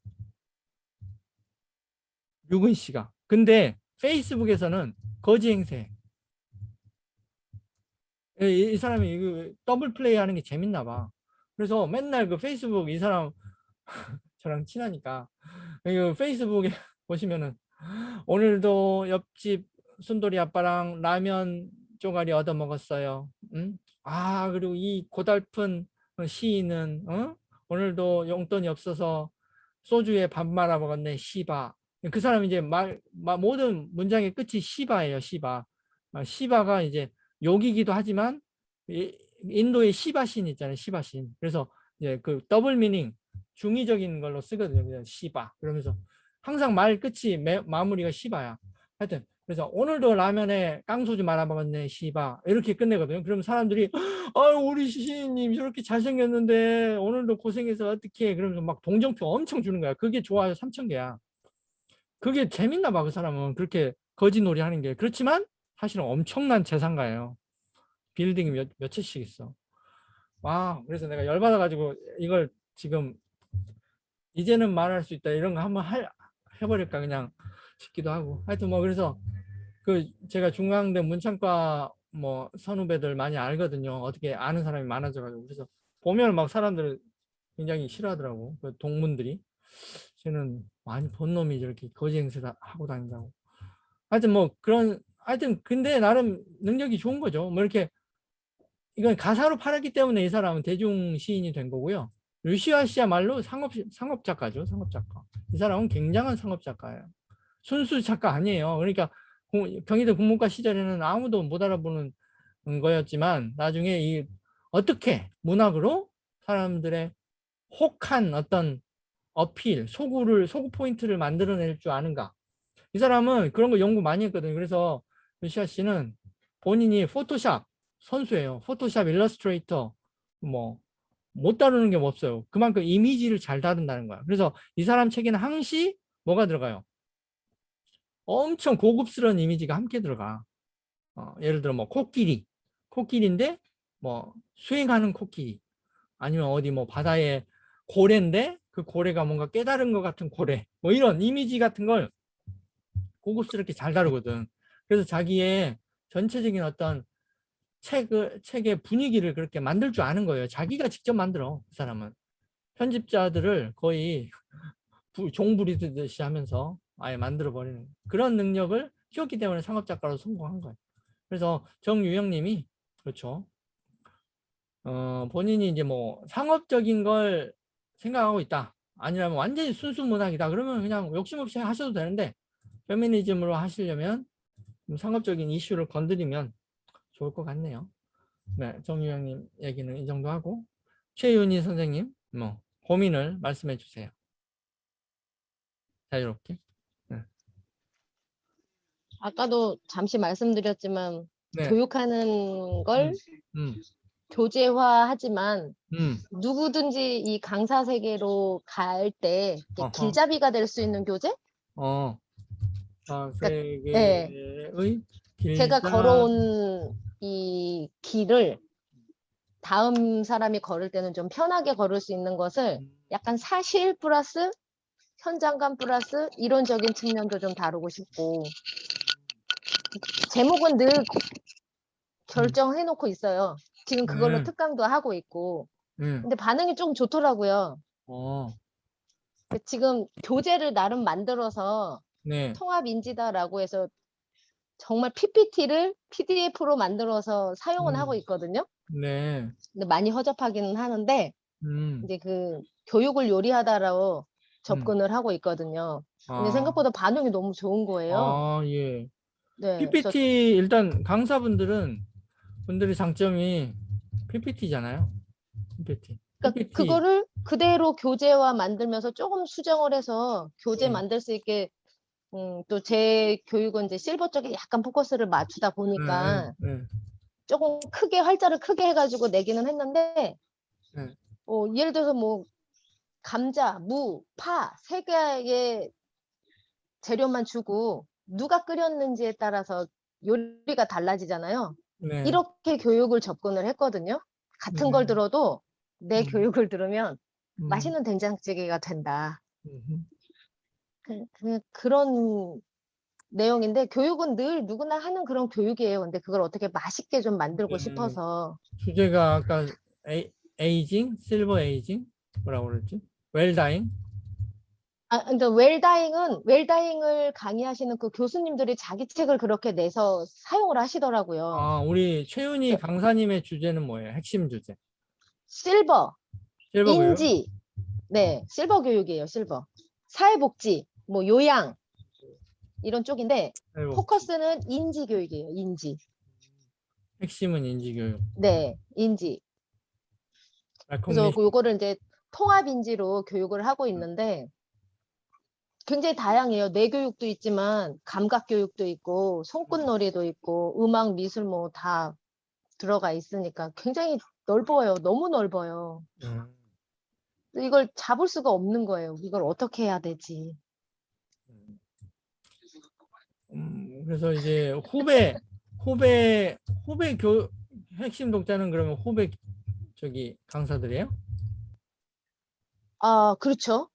유근 씨가. 근데 페이스북에서는 거지 행세. 이 사람이 이거 더블 플레이 하는 게 재밌나 봐. 그래서 맨날 그 페이스북 이 사람 저랑 친하니까 그 페이스북에 보시면은 오늘도 옆집 순돌이 아빠랑 라면 쪼가리 얻어 먹었어요. 응? 그리고 이 고달픈 시인은 오늘도 용돈이 없어서 소주에 밥 말아 먹었네. 시바. 그 사람 이제 모든 문장의 끝이 시바예요. 시바. 시바가 이제 욕이기도 하지만 인도의 시바신 있잖아요. 시바신. 그래서 이제 그 더블 미닝 중의적인 걸로 쓰거든요. 그냥 시바. 그러면서 항상 말 끝이 마무리가 시바야. 하여튼 그래서 오늘도 라면에 깡소주 말아 먹었네 씨바 이렇게 끝내거든요. 그러면 사람들이 아유 우리 시인님 저렇게 잘생겼는데 오늘도 고생해서 어떻게 그러면서 막 동정표 엄청 주는 거야. 그게 좋아요 3,000개야. 그게 재밌나 봐 그 사람은 그렇게 거지놀이 하는 게. 그렇지만 사실은 엄청난 재산가예요. 빌딩이 몇 채씩 있어. 와 그래서 내가 열받아가지고 이걸 지금 이제는 말할 수 있다 이런 거 한번 해버릴까 그냥 싶기도 하고. 하여튼 뭐 그래서 그 제가 중앙대 문창과 뭐 선후배들 많이 알거든요. 어떻게 아는 사람이 많아져가지고. 그래서 보면 막 사람들 굉장히 싫어하더라고. 그 동문들이. 쟤는 많이 본 놈이 저렇게 거지 행세 하고 다닌다고. 하여튼 뭐 그런 하여튼 근데 나름 능력이 좋은 거죠. 뭐 이렇게 이건 가사로 팔았기 때문에 이 사람은 대중 시인이 된 거고요. 루시아 씨야말로 상업 작가죠. 상업 작가. 이 사람은 굉장한 상업 작가예요. 순수 작가 아니에요. 그러니까 경희대 국문과 시절에는 아무도 못 알아보는 거였지만 나중에 이 어떻게 문학으로 사람들의 혹한 어떤 어필, 소구 포인트를 만들어낼 줄 아는가. 이 사람은 그런 거 연구 많이 했거든요. 그래서 루시아 씨는 본인이 포토샵 선수예요. 포토샵, 일러스트레이터 뭐 못 다루는 게 없어요. 그만큼 이미지를 잘 다룬다는 거야. 그래서 이 사람 책에는 항시 뭐가 들어가요? 엄청 고급스러운 이미지가 함께 들어가. 예를 들어 뭐 코끼리인데 뭐 수행하는 코끼리 아니면 어디 뭐 바다에 고래인데 그 고래가 뭔가 깨달은 것 같은 고래 뭐 이런 이미지 같은 걸 고급스럽게 잘 다루거든. 그래서 자기의 전체적인 어떤 책의 분위기를 그렇게 만들 줄 아는 거예요. 자기가 직접 만들어 그 사람은. 편집자들을 거의 종부리듯이 하면서 아예 만들어버리는 그런 능력을 키웠기 때문에 상업작가로 성공한 거예요. 그래서 정유영님이 그렇죠. 본인이 이제 뭐 상업적인 걸 생각하고 있다. 아니라면 완전히 순수 문학이다. 그러면 그냥 욕심 없이 하셔도 되는데 페미니즘으로 하시려면 상업적인 이슈를 건드리면 좋을 것 같네요. 네, 정유영님 얘기는 이 정도 하고 최윤희 선생님 뭐 고민을 말씀해 주세요. 자유롭게. 네. 아까도 잠시 말씀드렸지만 네. 교육하는 걸 음, 교재화하지만 음, 누구든지 이 강사 세계로 갈 때 어허, 길잡이가 될 수 있는 교재? 그러니까 예, 세계의 제가 길자, 걸어온 이 길을 다음 사람이 걸을 때는 좀 편하게 걸을 수 있는 것을 약간 사실 플러스 현장감 플러스 이론적인 측면도 좀 다루고 싶고 제목은 늘 결정해 놓고 있어요. 지금 그걸로 네, 특강도 하고 있고 네, 근데 반응이 좀 좋더라고요. 어, 지금 교재를 나름 만들어서 네, 통합인지다라고 해서 정말 PPT를 PDF로 만들어서 사용은 하고 있거든요. 네, 근데 많이 허접하기는 하는데 음, 이제 그 교육을 요리하다라고 음, 접근을 하고 있거든요. 근데 아, 생각보다 반응이 너무 좋은 거예요. 예. 네, 그래서 PPT 일단 분들의 장점이 PPT잖아요. PPT. 그러니까 PPT. 그거를 그대로 교재화 만들면서 조금 수정을 해서 교재 네, 만들 수 있게 또 제 교육은 이제 실버 쪽에 약간 포커스를 맞추다 네, 보니까 네, 조금 크게 활자를 크게 해가지고 내기는 했는데 네, 예를 들어서 뭐 감자, 무, 파 세 개의 재료만 주고 누가 끓였는지에 따라서 요리가 달라지잖아요. 네, 이렇게 교육을 접근을 했거든요. 같은 걸 네, 들어도 내 음, 교육을 들으면 음, 맛있는 된장찌개가 된다. 음, 그런 내용인데 교육은 늘 누구나 하는 그런 교육이에요. 근데 그걸 어떻게 맛있게 좀 만들고 네. 싶어서. 주제가 아까 에이징, 실버 에이징, 뭐라고 그랬지? 웰다잉. 그러니까 웰다잉을 강의하시는 그 교수님들이 자기 책을 그렇게 내서 사용을 하시더라고요. 우리 최윤희 그래서 강사님의 주제는 뭐예요? 핵심 주제. 실버, 실버 교육? 인지, 어, 네, 실버 교육이에요, 실버. 사회복지, 뭐 요양 이런 쪽인데 사회복지. 포커스는 인지 교육이에요, 인지. 핵심은 인지교육. 네, 인지. 그래서 레코그니션. 요거를 이제 통합 인지로 교육을 하고 있는데 굉장히 다양해요. 뇌교육도 있지만 감각 교육도 있고 손끝놀이도 있고 음악, 미술 뭐 다 들어가 있으니까 굉장히 넓어요. 너무 넓어요. 이걸 잡을 수가 없는 거예요. 이걸 어떻게 해야 되지? 그래서 이제 후배 핵심 독자는 그러면 후배 저기 강사들이에요? 아, 그렇죠.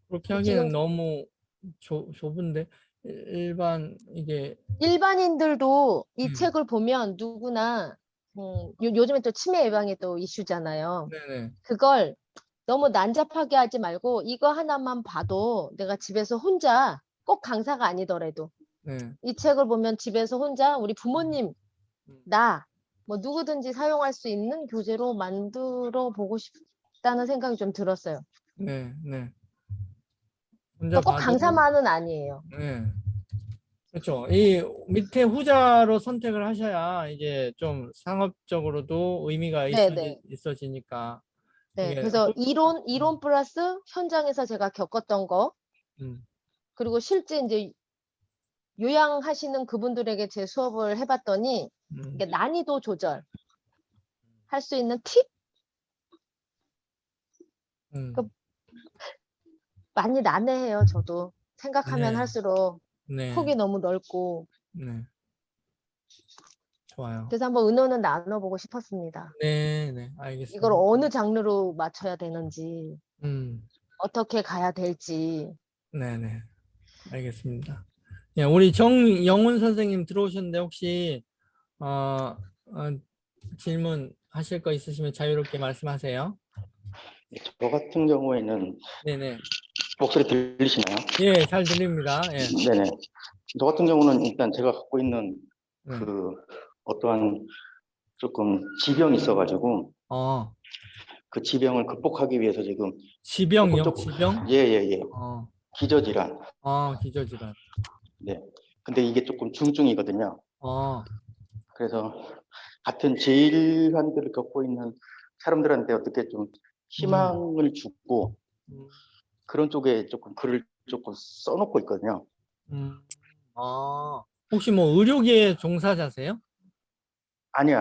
그렇게 하기에는 지금 너무 좁은데 일반 이게 일반인들도 이 음, 책을 보면 누구나 요즘에 또 치매 예방이 또 이슈잖아요. 네네 그걸 너무 난잡하게 하지 말고 이거 하나만 봐도 내가 집에서 혼자 꼭 강사가 아니더라도 네. 이 책을 보면 집에서 혼자 우리 부모님, 음, 나, 뭐 누구든지 사용할 수 있는 교재로 만들어 보고 싶다는 생각이 좀 들었어요. 네, 네. 혼자 그러니까 꼭 봐도 강사만은 아니에요. 네. 그렇죠. 이 밑에 후자로 선택을 하셔야 이제 좀 상업적으로도 의미가 네네. 있어지니까 네. 이게 그래서 이론 플러스 현장에서 제가 겪었던 거, 음, 그리고 실제 이제 요양하시는 그분들에게 제 수업을 해봤더니 음, 이게 난이도 조절 할 수 있는 팁? 그 음. 많이 난해해요, 저도. 생각하면 네, 할수록 네, 폭이 너무 넓고. 네. 좋아요. 그래서 한번 의논은 나눠보고 싶었습니다. 네, 네, 이걸 알겠습니다. 어느 장르로 맞춰야 되는지, 음, 어떻게 가야 될지. 네, 네, 알겠습니다. 예, 우리 정영훈 선생님 들어오셨는데 혹시 어, 질문하실 거 있으시면 자유롭게 말씀하세요. 저 같은 경우에는 네, 네. 목소리 들리시나요? 예, 잘 들립니다. 예. 네네. 저 같은 경우는 일단 제가 갖고 있는 네. 그 어떠한 조금 지병이 있어가지고 어, 그 지병을 극복하기 위해서 지금 지병이요? 지병? 예예예 어, 기저질환. 기저질환. 네. 근데 이게 조금 중증이거든요. 어, 그래서 같은 질환들을 겪고 있는 사람들한테 어떻게 좀 음, 희망을 주고 음, 그런 쪽에 조금 글을 조금 써놓고 있거든요. 음. 혹시 뭐 의료계 종사자세요? 아니요.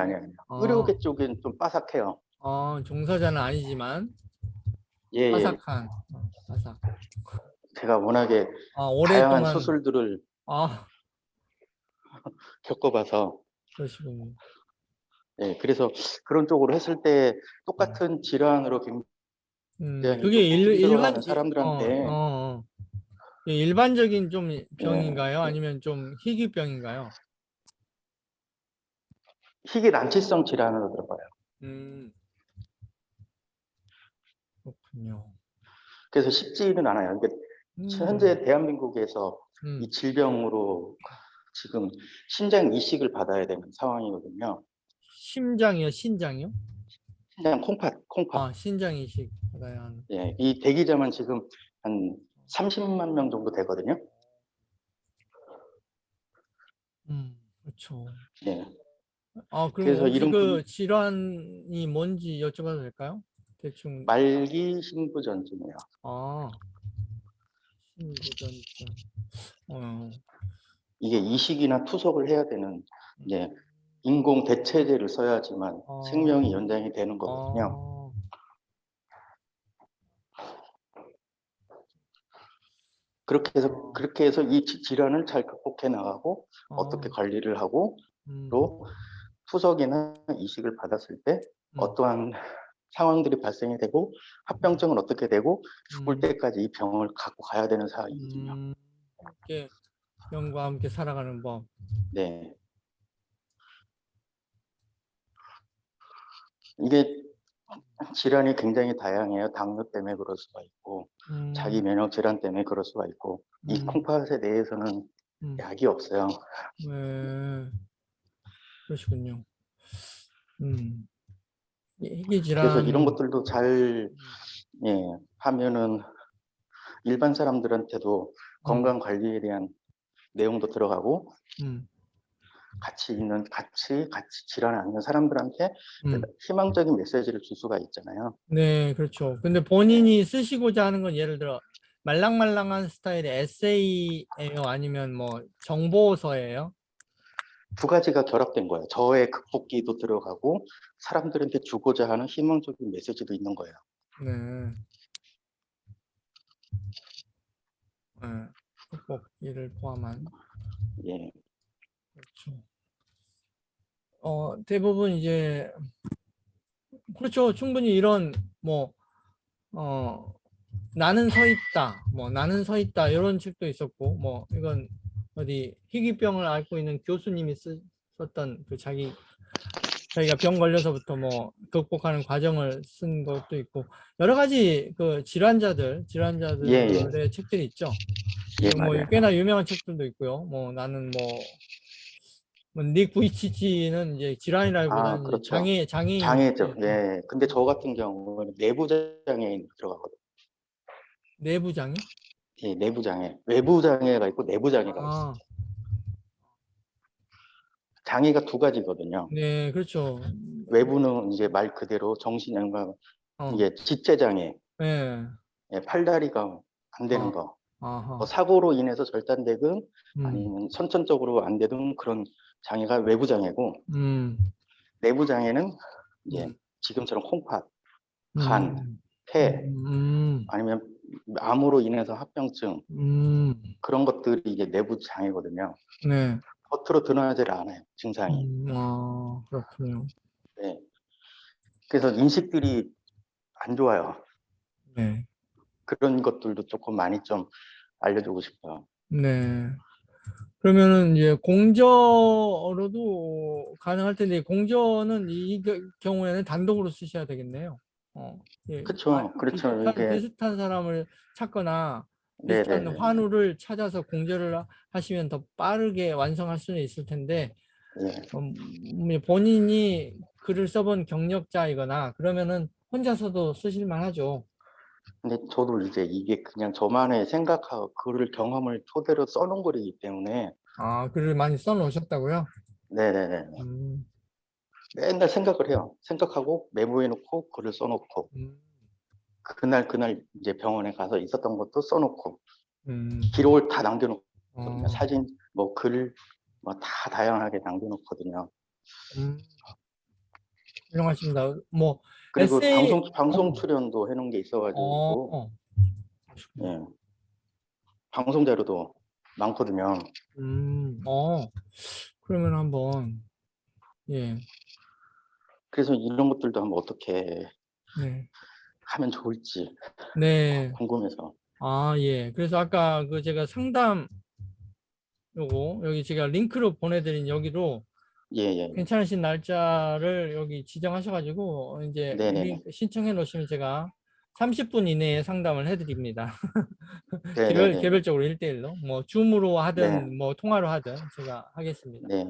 어, 의료계 쪽은 좀 빠삭해요. 종사자는 아니지만 예. 빠삭한, 빠삭. 제가 워낙에 다양한 오랫동안, 수술들을 아, 겪어봐서, 그러시군요. 예, 그래서 그런 쪽으로 했을 때 음, 똑같은 질환으로 굉장히 그게 조금 힘들어하는 어, 사람들한테 어. 일반적인 좀 예, 병인가요? 아니면 좀 희귀병인가요? 희귀 난치성 질환으로 들어가요. 음, 그렇군요. 그래서 쉽지는 않아요. 이게 음, 현재 대한민국에서 이 음. 질병으로 지금 심장 이식을 받아야 되는 상황이거든요. 심장이요, 신장이요? 심장 콩팥. 신장 이식 받아야 하는. 예, 이 대기자만 지금 한 30만 명 정도 되거든요. 그렇죠. 예, 그럼 그래서 혹시 이런 그 질환이 뭔지 여쭤봐도 될까요? 대충, 말기 신부전증이에요. 아, 신부전증. 어, 이게 이식이나 투석을 해야 되는 음, 이제 인공 대체제를 써야지만 생명이 어, 연장이 되는 거거든요. 어, 어, 그렇게 해서 이 질환을 잘 극복해 나가고 어떻게 어, 관리를 하고 음, 또 투석이나 이식을 받았을 때 음, 어떠한 상황들이 발생이 되고 합병증은 어떻게 되고 죽을 음, 때까지 이 병을 갖고 가야 되는 상황이거든요. 음, 이렇게 병과 함께 살아가는 법. 네. 이게 질환이 굉장히 다양해요. 당뇨 때문에 그럴 수가 있고, 자기 음, 면역 질환 때문에 그럴 수가 있고, 이 음, 콩팥에 대해서는 음, 약이 없어요. 네, 그러시군요. 음, 희귀 그래서 이런 질환, 것들도 잘, 예, 하면은 일반 사람들한테도 음, 건강 관리에 대한 내용도 들어가고, 음, 같이 질환을 앓는 사람들한테 음. 희망적인 메시지를 줄 수가 있잖아요. 네, 그렇죠. 근데 네. 본인이 쓰시고자 하는 건 예를 들어 말랑말랑한 스타일의 에세이예요? 아니면 뭐 정보서예요? 두 가지가 결합된 거예요. 저의 극복기도 들어가고 사람들한테 주고자 하는 희망적인 메시지도 있는 거예요. 네. 네. 극복기를 포함한. 예. 그렇죠. 대부분 이제 그렇죠. 충분히 이런 뭐 나는 서 있다, 뭐 나는 서 있다 이런 책도 있었고, 뭐 이건 어디 희귀병을 앓고 있는 교수님이 썼던 그 자기가 병 걸려서부터 뭐 극복하는 과정을 쓴 것도 있고 여러 가지 그 예, 질환자들의 책들이 있죠. 예, 뭐 맞아요. 꽤나 유명한 책들도 있고요. 뭐 나는 닉 부이치치는 이제 아, 질환이라기보다는 이제 그렇죠. 장애죠. 장애인인데 예. 근데 저 같은 경우는 내부 장애인 들어가거든요. 내부 장애? 예, 내부 장애. 외부 장애가 있고 내부 장애가 있어요. 아, 장애가 두 가지거든요. 네, 그렇죠. 외부는 이제 말 그대로 정신연관, 어, 이게 지체장애, 네, 예, 팔다리가 안 되는 어, 거, 뭐 아하, 사고로 인해서 절단되든 음, 아니면 선천적으로 안 되든 그런 장애가 외부 장애고, 음, 내부 장애는 이제 음, 지금처럼 콩팥, 간, 음, 폐, 음, 아니면 암으로 인해서 합병증, 음, 그런 것들이 이제 내부 장애거든요. 네, 겉으로 드러나질 않아요, 증상이. 그렇군요. 네. 그래서 인식들이 안 좋아요. 네, 그런 것들도 조금 많이 좀 알려주고 싶어요. 네. 그러면은 이제 공저로도 가능할 텐데 공저는 이 경우에는 단독으로 쓰셔야 되겠네요. 예. 그렇죠, 그렇죠. 이게 비슷한 사람을 찾거나 비슷한 네네네. 환우를 찾아서 공저를 하시면 더 빠르게 완성할 수는 있을 텐데 예. 본인이 글을 써본 경력자이거나 그러면은 혼자서도 쓰실 만하죠. 근데 저도 이제 이게 그냥 저만의 생각하고 그를 경험을 토대로 써놓은 글이기 때문에 글을 많이 써놓으셨다고요? 네네네. 음, 맨날 생각을 해요. 생각하고 메모해놓고 글을 써놓고 음, 그날 이제 병원에 가서 있었던 것도 써놓고 음, 기록을 다 남겨놓거든요. 어, 사진, 뭐 글, 뭐 다 다양하게 남겨놓거든요. 음. 훌륭하십니다. 뭐 그리고 에세이 방송 출연도 해놓은 게 있어가지고 어, 그러시군요. 예, 방송 자료도 많거든요. 음, 그러면 한번 예, 그래서 이런 것들도 한번 어떻게 네, 하면 좋을지 네, 궁금해서. 예. 그래서 아까 그 제가 상담 여기 제가 링크로 보내드린 여기로 예, 예. 괜찮으신 날짜를 여기 지정하셔가지고 이제 네네네. 신청해 놓으시면 제가 30분 이내에 상담을 해드립니다. 네네네. 개별적으로 1대1로 뭐 줌으로 네, 하든 뭐 통화로 하든 제가 하겠습니다. 네.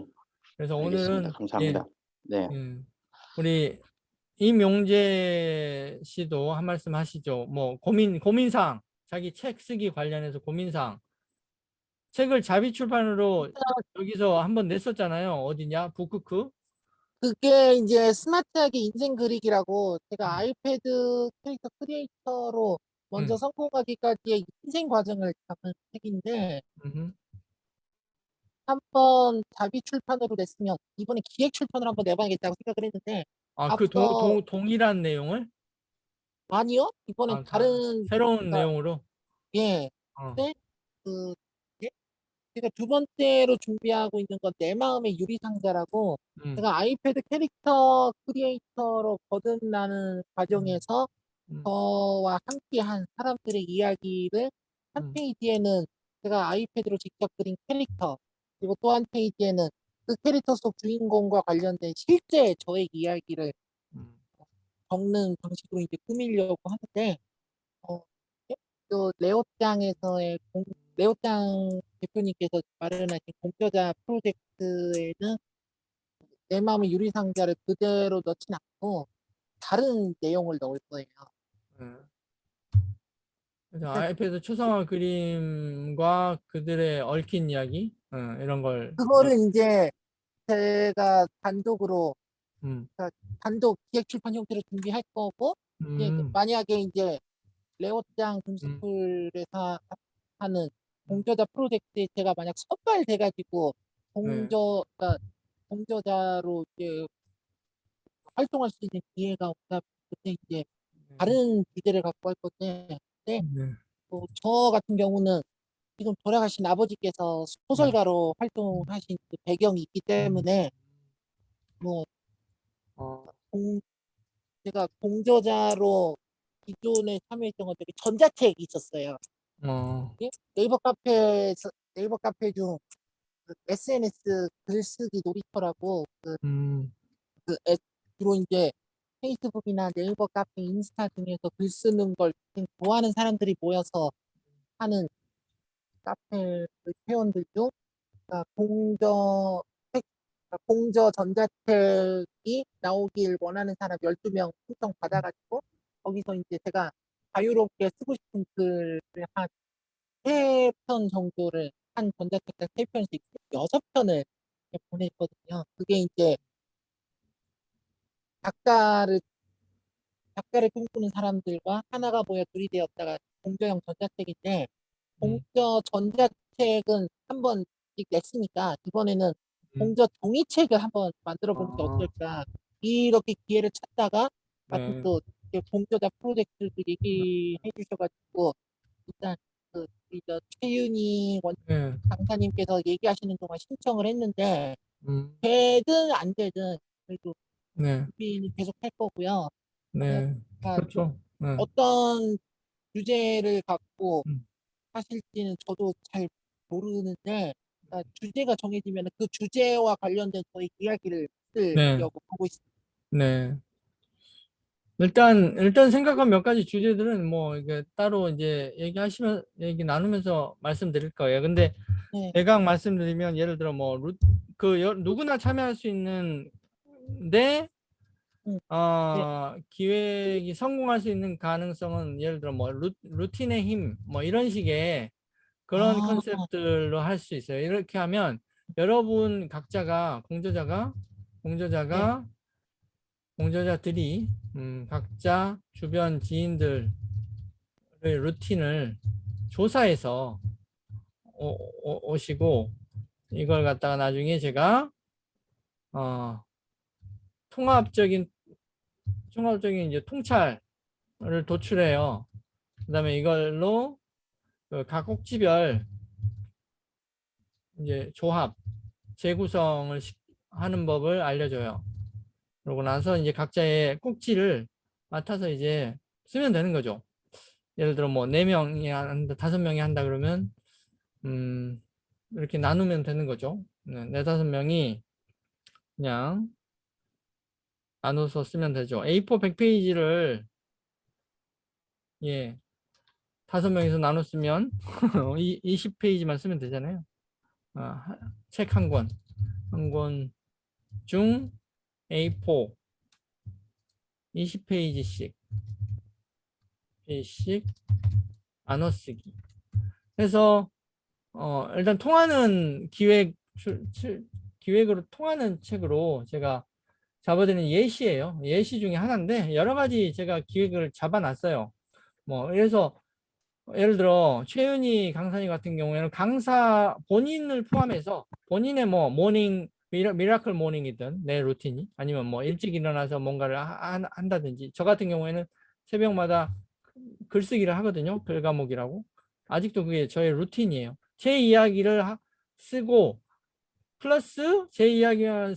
그래서 알겠습니다. 오늘은 예, 감사합니다. 네. 우리 임용재 씨도 한 말씀 하시죠. 뭐 고민사항, 자기 책 쓰기 관련해서 고민사항. 책을 자비출판으로 여기서 한번 냈었잖아요. 어디냐? 북크크. 그게 이제 스마트하게 인생 그리기라고 제가 음, 아이패드 캐릭터 크리에이터로 먼저 음, 성공하기까지의 인생 과정을 담은 책인데 음. 한번 자비 출판으로 냈으면 이번에 기획 출판을 한번 내봐야겠다고 생각을 했는데 앞서 동일한 내용을 아니요 이번엔 다른 새로운 그러니까 내용으로. 예 어, 근데 그 예? 제가 두 번째로 준비하고 있는 건 내 마음의 유리상자라고 음, 제가 아이패드 캐릭터 크리에이터로 거듭나는 음, 과정에서 음, 저와 함께한 사람들의 이야기를 한 음, 페이지에는 제가 아이패드로 직접 그린 캐릭터 그리고 또 한 페이지에는 그 캐릭터 속 주인공과 관련된 실제 저의 이야기를 음, 적는 방식으로 이제 꾸미려고 하는데 어, 또 레오짱 대표님께서 마련하신 공저자 프로젝트에는 내 마음의 유리상자를 그대로 넣진 않고 다른 내용을 넣을 거예요. 음. 그래서 아이패드 초상화 그림과 그들의 얽힌 이야기 이런 걸 그거를 이제 제가 단독으로 음, 그러니까 단독 기획 출판 형태로 준비할 거고 이제 음, 만약에 이제 레오짱 금스쿨에서 하는 공저자 프로젝트에 제가 만약 선발돼가지고 그러니까 공저자로 이제 활동할 수 있는 기회가 없다. 그때 이제 다른 주제를 갖고 할 건데, 근데 네. 저 같은 경우는 지금 돌아가신 아버지께서 소설가로 활동하신 그 배경이 있기 때문에 뭐 제가 공저자로 기존에 참여했던 것들이 전자책이 있었어요. 예? 네이버 카페 중 SNS 글쓰기 놀이터라고 주로 이제 페이스북이나 네이버 카페, 인스타 등에서 글 쓰는 걸 좋아하는 사람들이 모여서 하는 카페 회원들 중 그러니까 공저 전자책이 나오길 원하는 사람 12명 신청 받아가지고 거기서 이제 제가 자유롭게 쓰고 싶은 글을 한 3편 정도를 한 전자책당 3편씩 6편을 보냈거든요. 그게 이제 작가를 꿈꾸는 사람들과 하나가 모여 둘이 되었다가 공저형 전자책인데 공저 전자책은 한 번씩 냈으니까 이번에는 공저 종이책을 한번 만들어 보는 게 어떨까 이렇게 기회를 찾다가 마침 또 이렇게 공저자 프로젝트도 얘기해 주셔가지고 일단 우리 최윤희 강사님께서 얘기하시는 동안 신청을 했는데 되든 안 되든 그래도 준비는 계속 할 거고요. 그러니까 그렇죠. 어떤 주제를 갖고 하실지는 저도 잘 모르는데 그러니까 주제가 정해지면 그 주제와 관련된 저희 이야기를 쓰려고 하고 있습니다. 네. 일단 생각한 몇 가지 주제들은 뭐 이게 따로 이제 얘기 나누면서 말씀드릴 거예요. 근데 대강 말씀드리면 예를 들어 뭐 누구나 참여할 수 있는데 기획이 성공할 수 있는 가능성은 예를 들어 뭐 루틴의 힘 뭐 이런 식의 그런 컨셉들로 할 수 있어요. 이렇게 하면 여러분 각자가 공저자들이 각자 주변 지인들의 루틴을 조사해서 오시고 이걸 갖다가 나중에 제가 통합적인 이제 통찰을 도출해요. 그다음에 이걸로 각 꼭지별 이제 조합 재구성을 하는 법을 알려줘요. 그러고 나서 이제 각자의 꼭지를 맡아서 이제 쓰면 되는 거죠. 예를 들어 뭐 4명이 한다, 5명이 한다 그러면 이렇게 나누면 되는 거죠. 4, 5명이 그냥 나눠서 쓰면 되죠. A4 100페이지를 5명이서 나눠 쓰면 20페이지만 쓰면 되잖아요. 책 한 권 중 A4 20페이지씩 나눠 쓰기 해서 일단 통하는 기획으로 통하는 책으로 제가 잡아드리는 예시예요. 예시 중에 하나인데 여러 가지 제가 기획을 잡아놨어요. 뭐 그래서 예를 들어 최윤희 강사님 같은 경우에는 강사 본인을 포함해서 본인의 뭐 미라클 모닝이든 내 루틴이 아니면 뭐 일찍 일어나서 뭔가를 한다든지 저 같은 경우에는 새벽마다 글쓰기를 하거든요. 글 과목이라고. 아직도 그게 저의 루틴이에요. 제 이야기를 쓰고 플러스 제 이야기로는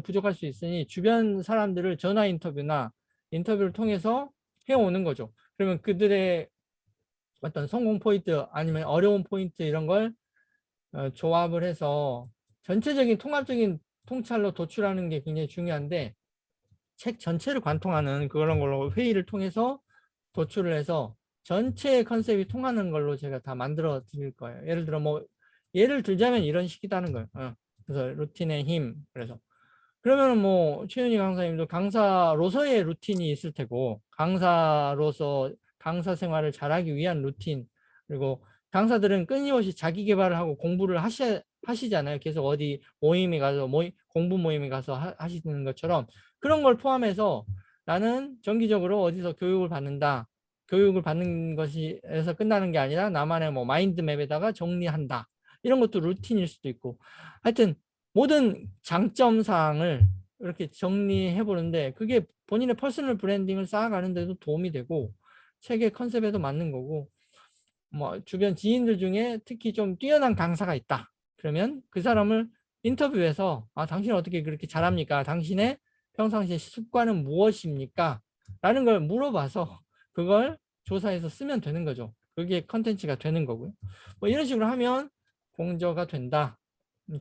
부족할 수 있으니 주변 사람들을 전화 인터뷰를 통해서 해오는 거죠. 그러면 그들의 어떤 성공 포인트 아니면 어려운 포인트 이런 걸 조합을 해서 전체적인 통합적인 통찰로 도출하는 게 굉장히 중요한데 책 전체를 관통하는 그런 걸로 회의를 통해서 도출을 해서 전체 컨셉이 통하는 걸로 제가 다 만들어 드릴 거예요. 예를 들어 뭐 예를 들자면 이런 식이라는 거예요. 그래서 루틴의 힘. 그러면 뭐 최윤희 강사님도 강사로서의 루틴이 있을 테고 강사로서 강사 생활을 잘하기 위한 루틴 그리고 강사들은 끊임없이 자기 개발을 하고 공부를 하시잖아요. 계속 어디 모임에 가서 공부 모임에 가서 하시는 것처럼 그런 걸 포함해서 나는 정기적으로 어디서 교육을 받는다. 교육을 받는 것에서 끝나는 게 아니라 나만의 뭐 마인드맵에다가 정리한다. 이런 것도 루틴일 수도 있고. 하여튼 모든 장점사항을 이렇게 정리해 보는데 그게 본인의 퍼스널 브랜딩을 쌓아가는 데도 도움이 되고 책의 컨셉에도 맞는 거고 뭐 주변 지인들 중에 특히 좀 뛰어난 강사가 있다. 그러면 그 사람을 인터뷰해서 당신은 어떻게 그렇게 잘합니까? 당신의 평상시의 습관은 무엇입니까? 라는 걸 물어봐서 그걸 조사해서 쓰면 되는 거죠. 그게 컨텐츠가 되는 거고요. 뭐 이런 식으로 하면 공저가 된다.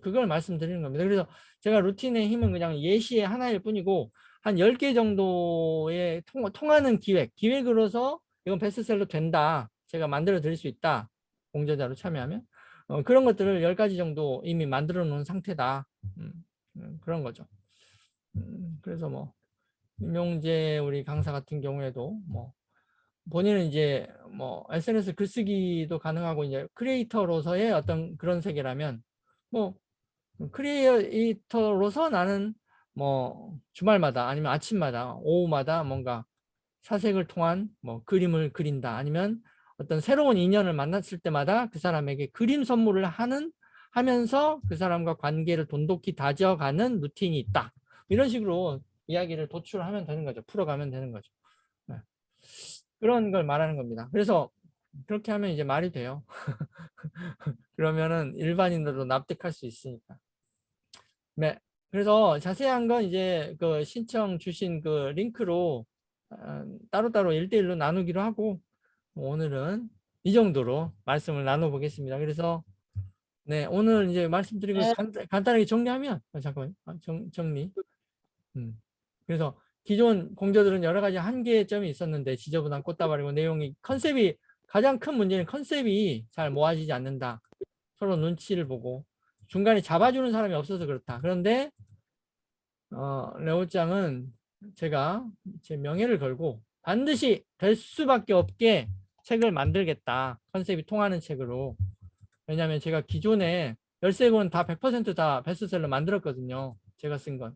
그걸 말씀드리는 겁니다. 그래서 제가 루틴의 힘은 그냥 예시의 하나일 뿐이고 한 10개 정도의 통하는 기획으로서 이건 베스트셀러 된다. 제가 만들어 드릴 수 있다. 공저자로 참여하면. 그런 것들을 10가지 정도 이미 만들어 놓은 상태다. 그런 거죠. 그래서 뭐 임용재 우리 강사 같은 경우에도 뭐 본인은 이제 뭐 SNS 글쓰기도 가능하고 이제 크리에이터로서의 어떤 그런 세계라면 뭐 크리에이터로서 나는 뭐 주말마다 아니면 아침마다 오후마다 뭔가 사색을 통한 뭐 그림을 그린다. 아니면 어떤 새로운 인연을 만났을 때마다 그 사람에게 그림 선물을 하면서 그 사람과 관계를 돈독히 다져가는 루틴이 있다. 이런 식으로 이야기를 도출하면 되는 거죠. 풀어가면 되는 거죠. 네. 그런 걸 말하는 겁니다. 그래서 그렇게 하면 이제 말이 돼요. 그러면은 일반인들도 납득할 수 있으니까. 네. 그래서 자세한 건 이제 그 신청 주신 그 링크로 따로따로 1대1로 나누기로 하고 오늘은 이 정도로 말씀을 나눠보겠습니다. 그래서 네, 오늘 이제 말씀드리고 네. 간단하게 정리하면 잠깐만요. 정리. 그래서 기존 공저들은 여러 가지 한계점이 있었는데 지저분한 꽃다발이고 내용이 컨셉이 가장 큰 문제는 컨셉이 잘 모아지지 않는다. 서로 눈치를 보고 중간에 잡아주는 사람이 없어서 그렇다. 그런데 레오짱은 제가 제 명예를 걸고 반드시 될 수밖에 없게 책을 만들겠다. 컨셉이 통하는 책으로. 왜냐하면 제가 기존에 13권 다 100%다 베스트셀러 만들었거든요. 제가 쓴 건.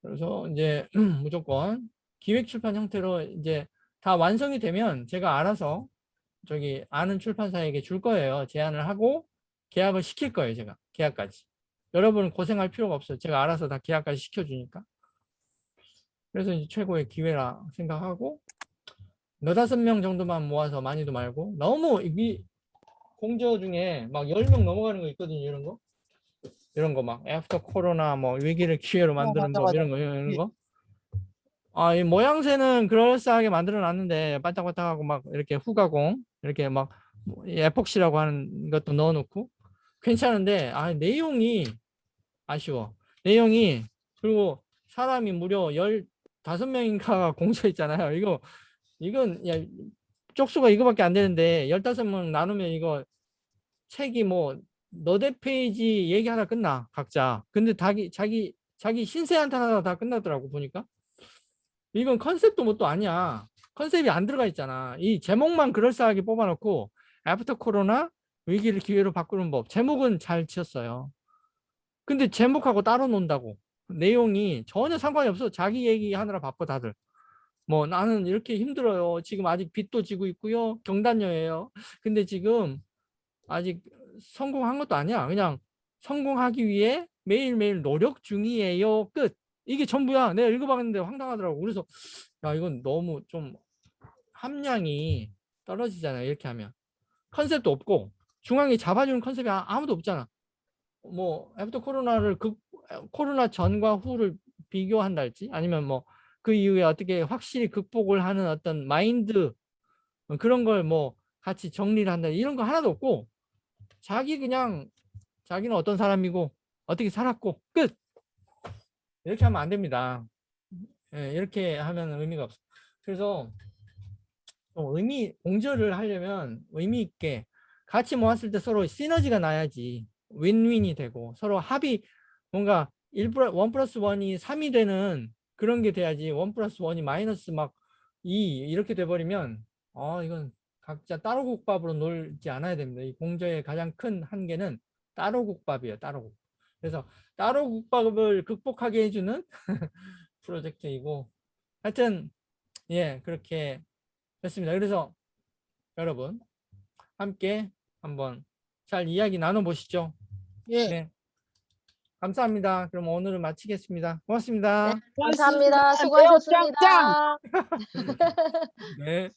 그래서 이제 무조건 기획 출판 형태로 이제 다 완성이 되면 제가 알아서 저기 아는 출판사에게 줄 거예요. 제안을 하고 계약을 시킬 거예요. 제가 계약까지. 여러분은 고생할 필요가 없어요. 제가 알아서 다 계약까지 시켜주니까. 그래서 이제 최고의 기회라 생각하고 너다섯 명 정도만 모아서 많이도 말고 너무 이 공저 중에 막 10명 넘어가는 거 있거든요. 이런 거 막 애프터 코로나 뭐 위기를 기회로 만드는 맞아, 법 맞아. 이런 거. 이 모양새는 그럴싸하게 만들어 놨는데 반짝반짝하고 막 이렇게 후가공 이렇게 막 에폭시라고 하는 것도 넣어놓고 괜찮은데 내용이 아쉬워. 내용이 그리고 사람이 무려 15명인가가 공쳐 있잖아요. 이건 야, 쪽수가 이거밖에 안 되는데 15명 나누면 이거 책이 뭐 너댓 페이지 얘기하다 끝나 각자. 근데 자기 신세한테 하나 다 끝나더라고 보니까. 이건 컨셉도 뭣도 아니야. 컨셉이 안 들어가 있잖아. 이 제목만 그럴싸하게 뽑아놓고 애프터 코로나 위기를 기회로 바꾸는 법. 제목은 잘 지었어요. 근데 제목하고 따로 논다고. 내용이 전혀 상관이 없어. 자기 얘기하느라 바빠 다들. 뭐 나는 이렇게 힘들어요. 지금 아직 빚도 지고 있고요. 경단녀예요. 근데 지금 아직 성공한 것도 아니야. 그냥 성공하기 위해 매일매일 노력 중이에요. 끝. 이게 전부야. 내가 읽어봤는데 황당하더라고. 그래서 야 이건 너무 좀 함량이 떨어지잖아요. 이렇게 하면. 컨셉도 없고 중앙에 잡아주는 컨셉이 아무도 없잖아. 뭐 애프터 코로나를 코로나 전과 후를 비교한다 할지 아니면 뭐 그 이후에 어떻게 확실히 극복을 하는 어떤 마인드 그런 걸 뭐 같이 정리를 한다 이런 거 하나도 없고 그냥 자기는 어떤 사람이고 어떻게 살았고 끝 이렇게 하면 안 됩니다. 이렇게 하면 의미가 없어. 그래서 공저를 하려면 의미 있게 같이 모았을 때 서로 시너지가 나야지 윈윈이 되고 서로 합이 뭔가 1 플러스 1이 3이 되는 그런 게 돼야지 1 플러스 1이 마이너스 막 2 이렇게 돼버리면 이건 각자 따로 국밥으로 놀지 않아야 됩니다. 이 공저의 가장 큰 한계는 따로 국밥이에요. 따로. 그래서 따로 국밥을 극복하게 해주는 프로젝트이고 하여튼 그렇게 됐습니다. 그래서 여러분 함께 한번 잘 이야기 나눠보시죠. 예. 네. 감사합니다. 그럼 오늘은 마치겠습니다. 고맙습니다. 감사합니다. 고맙습니다. 수고하셨습니다. 짱짱! 네.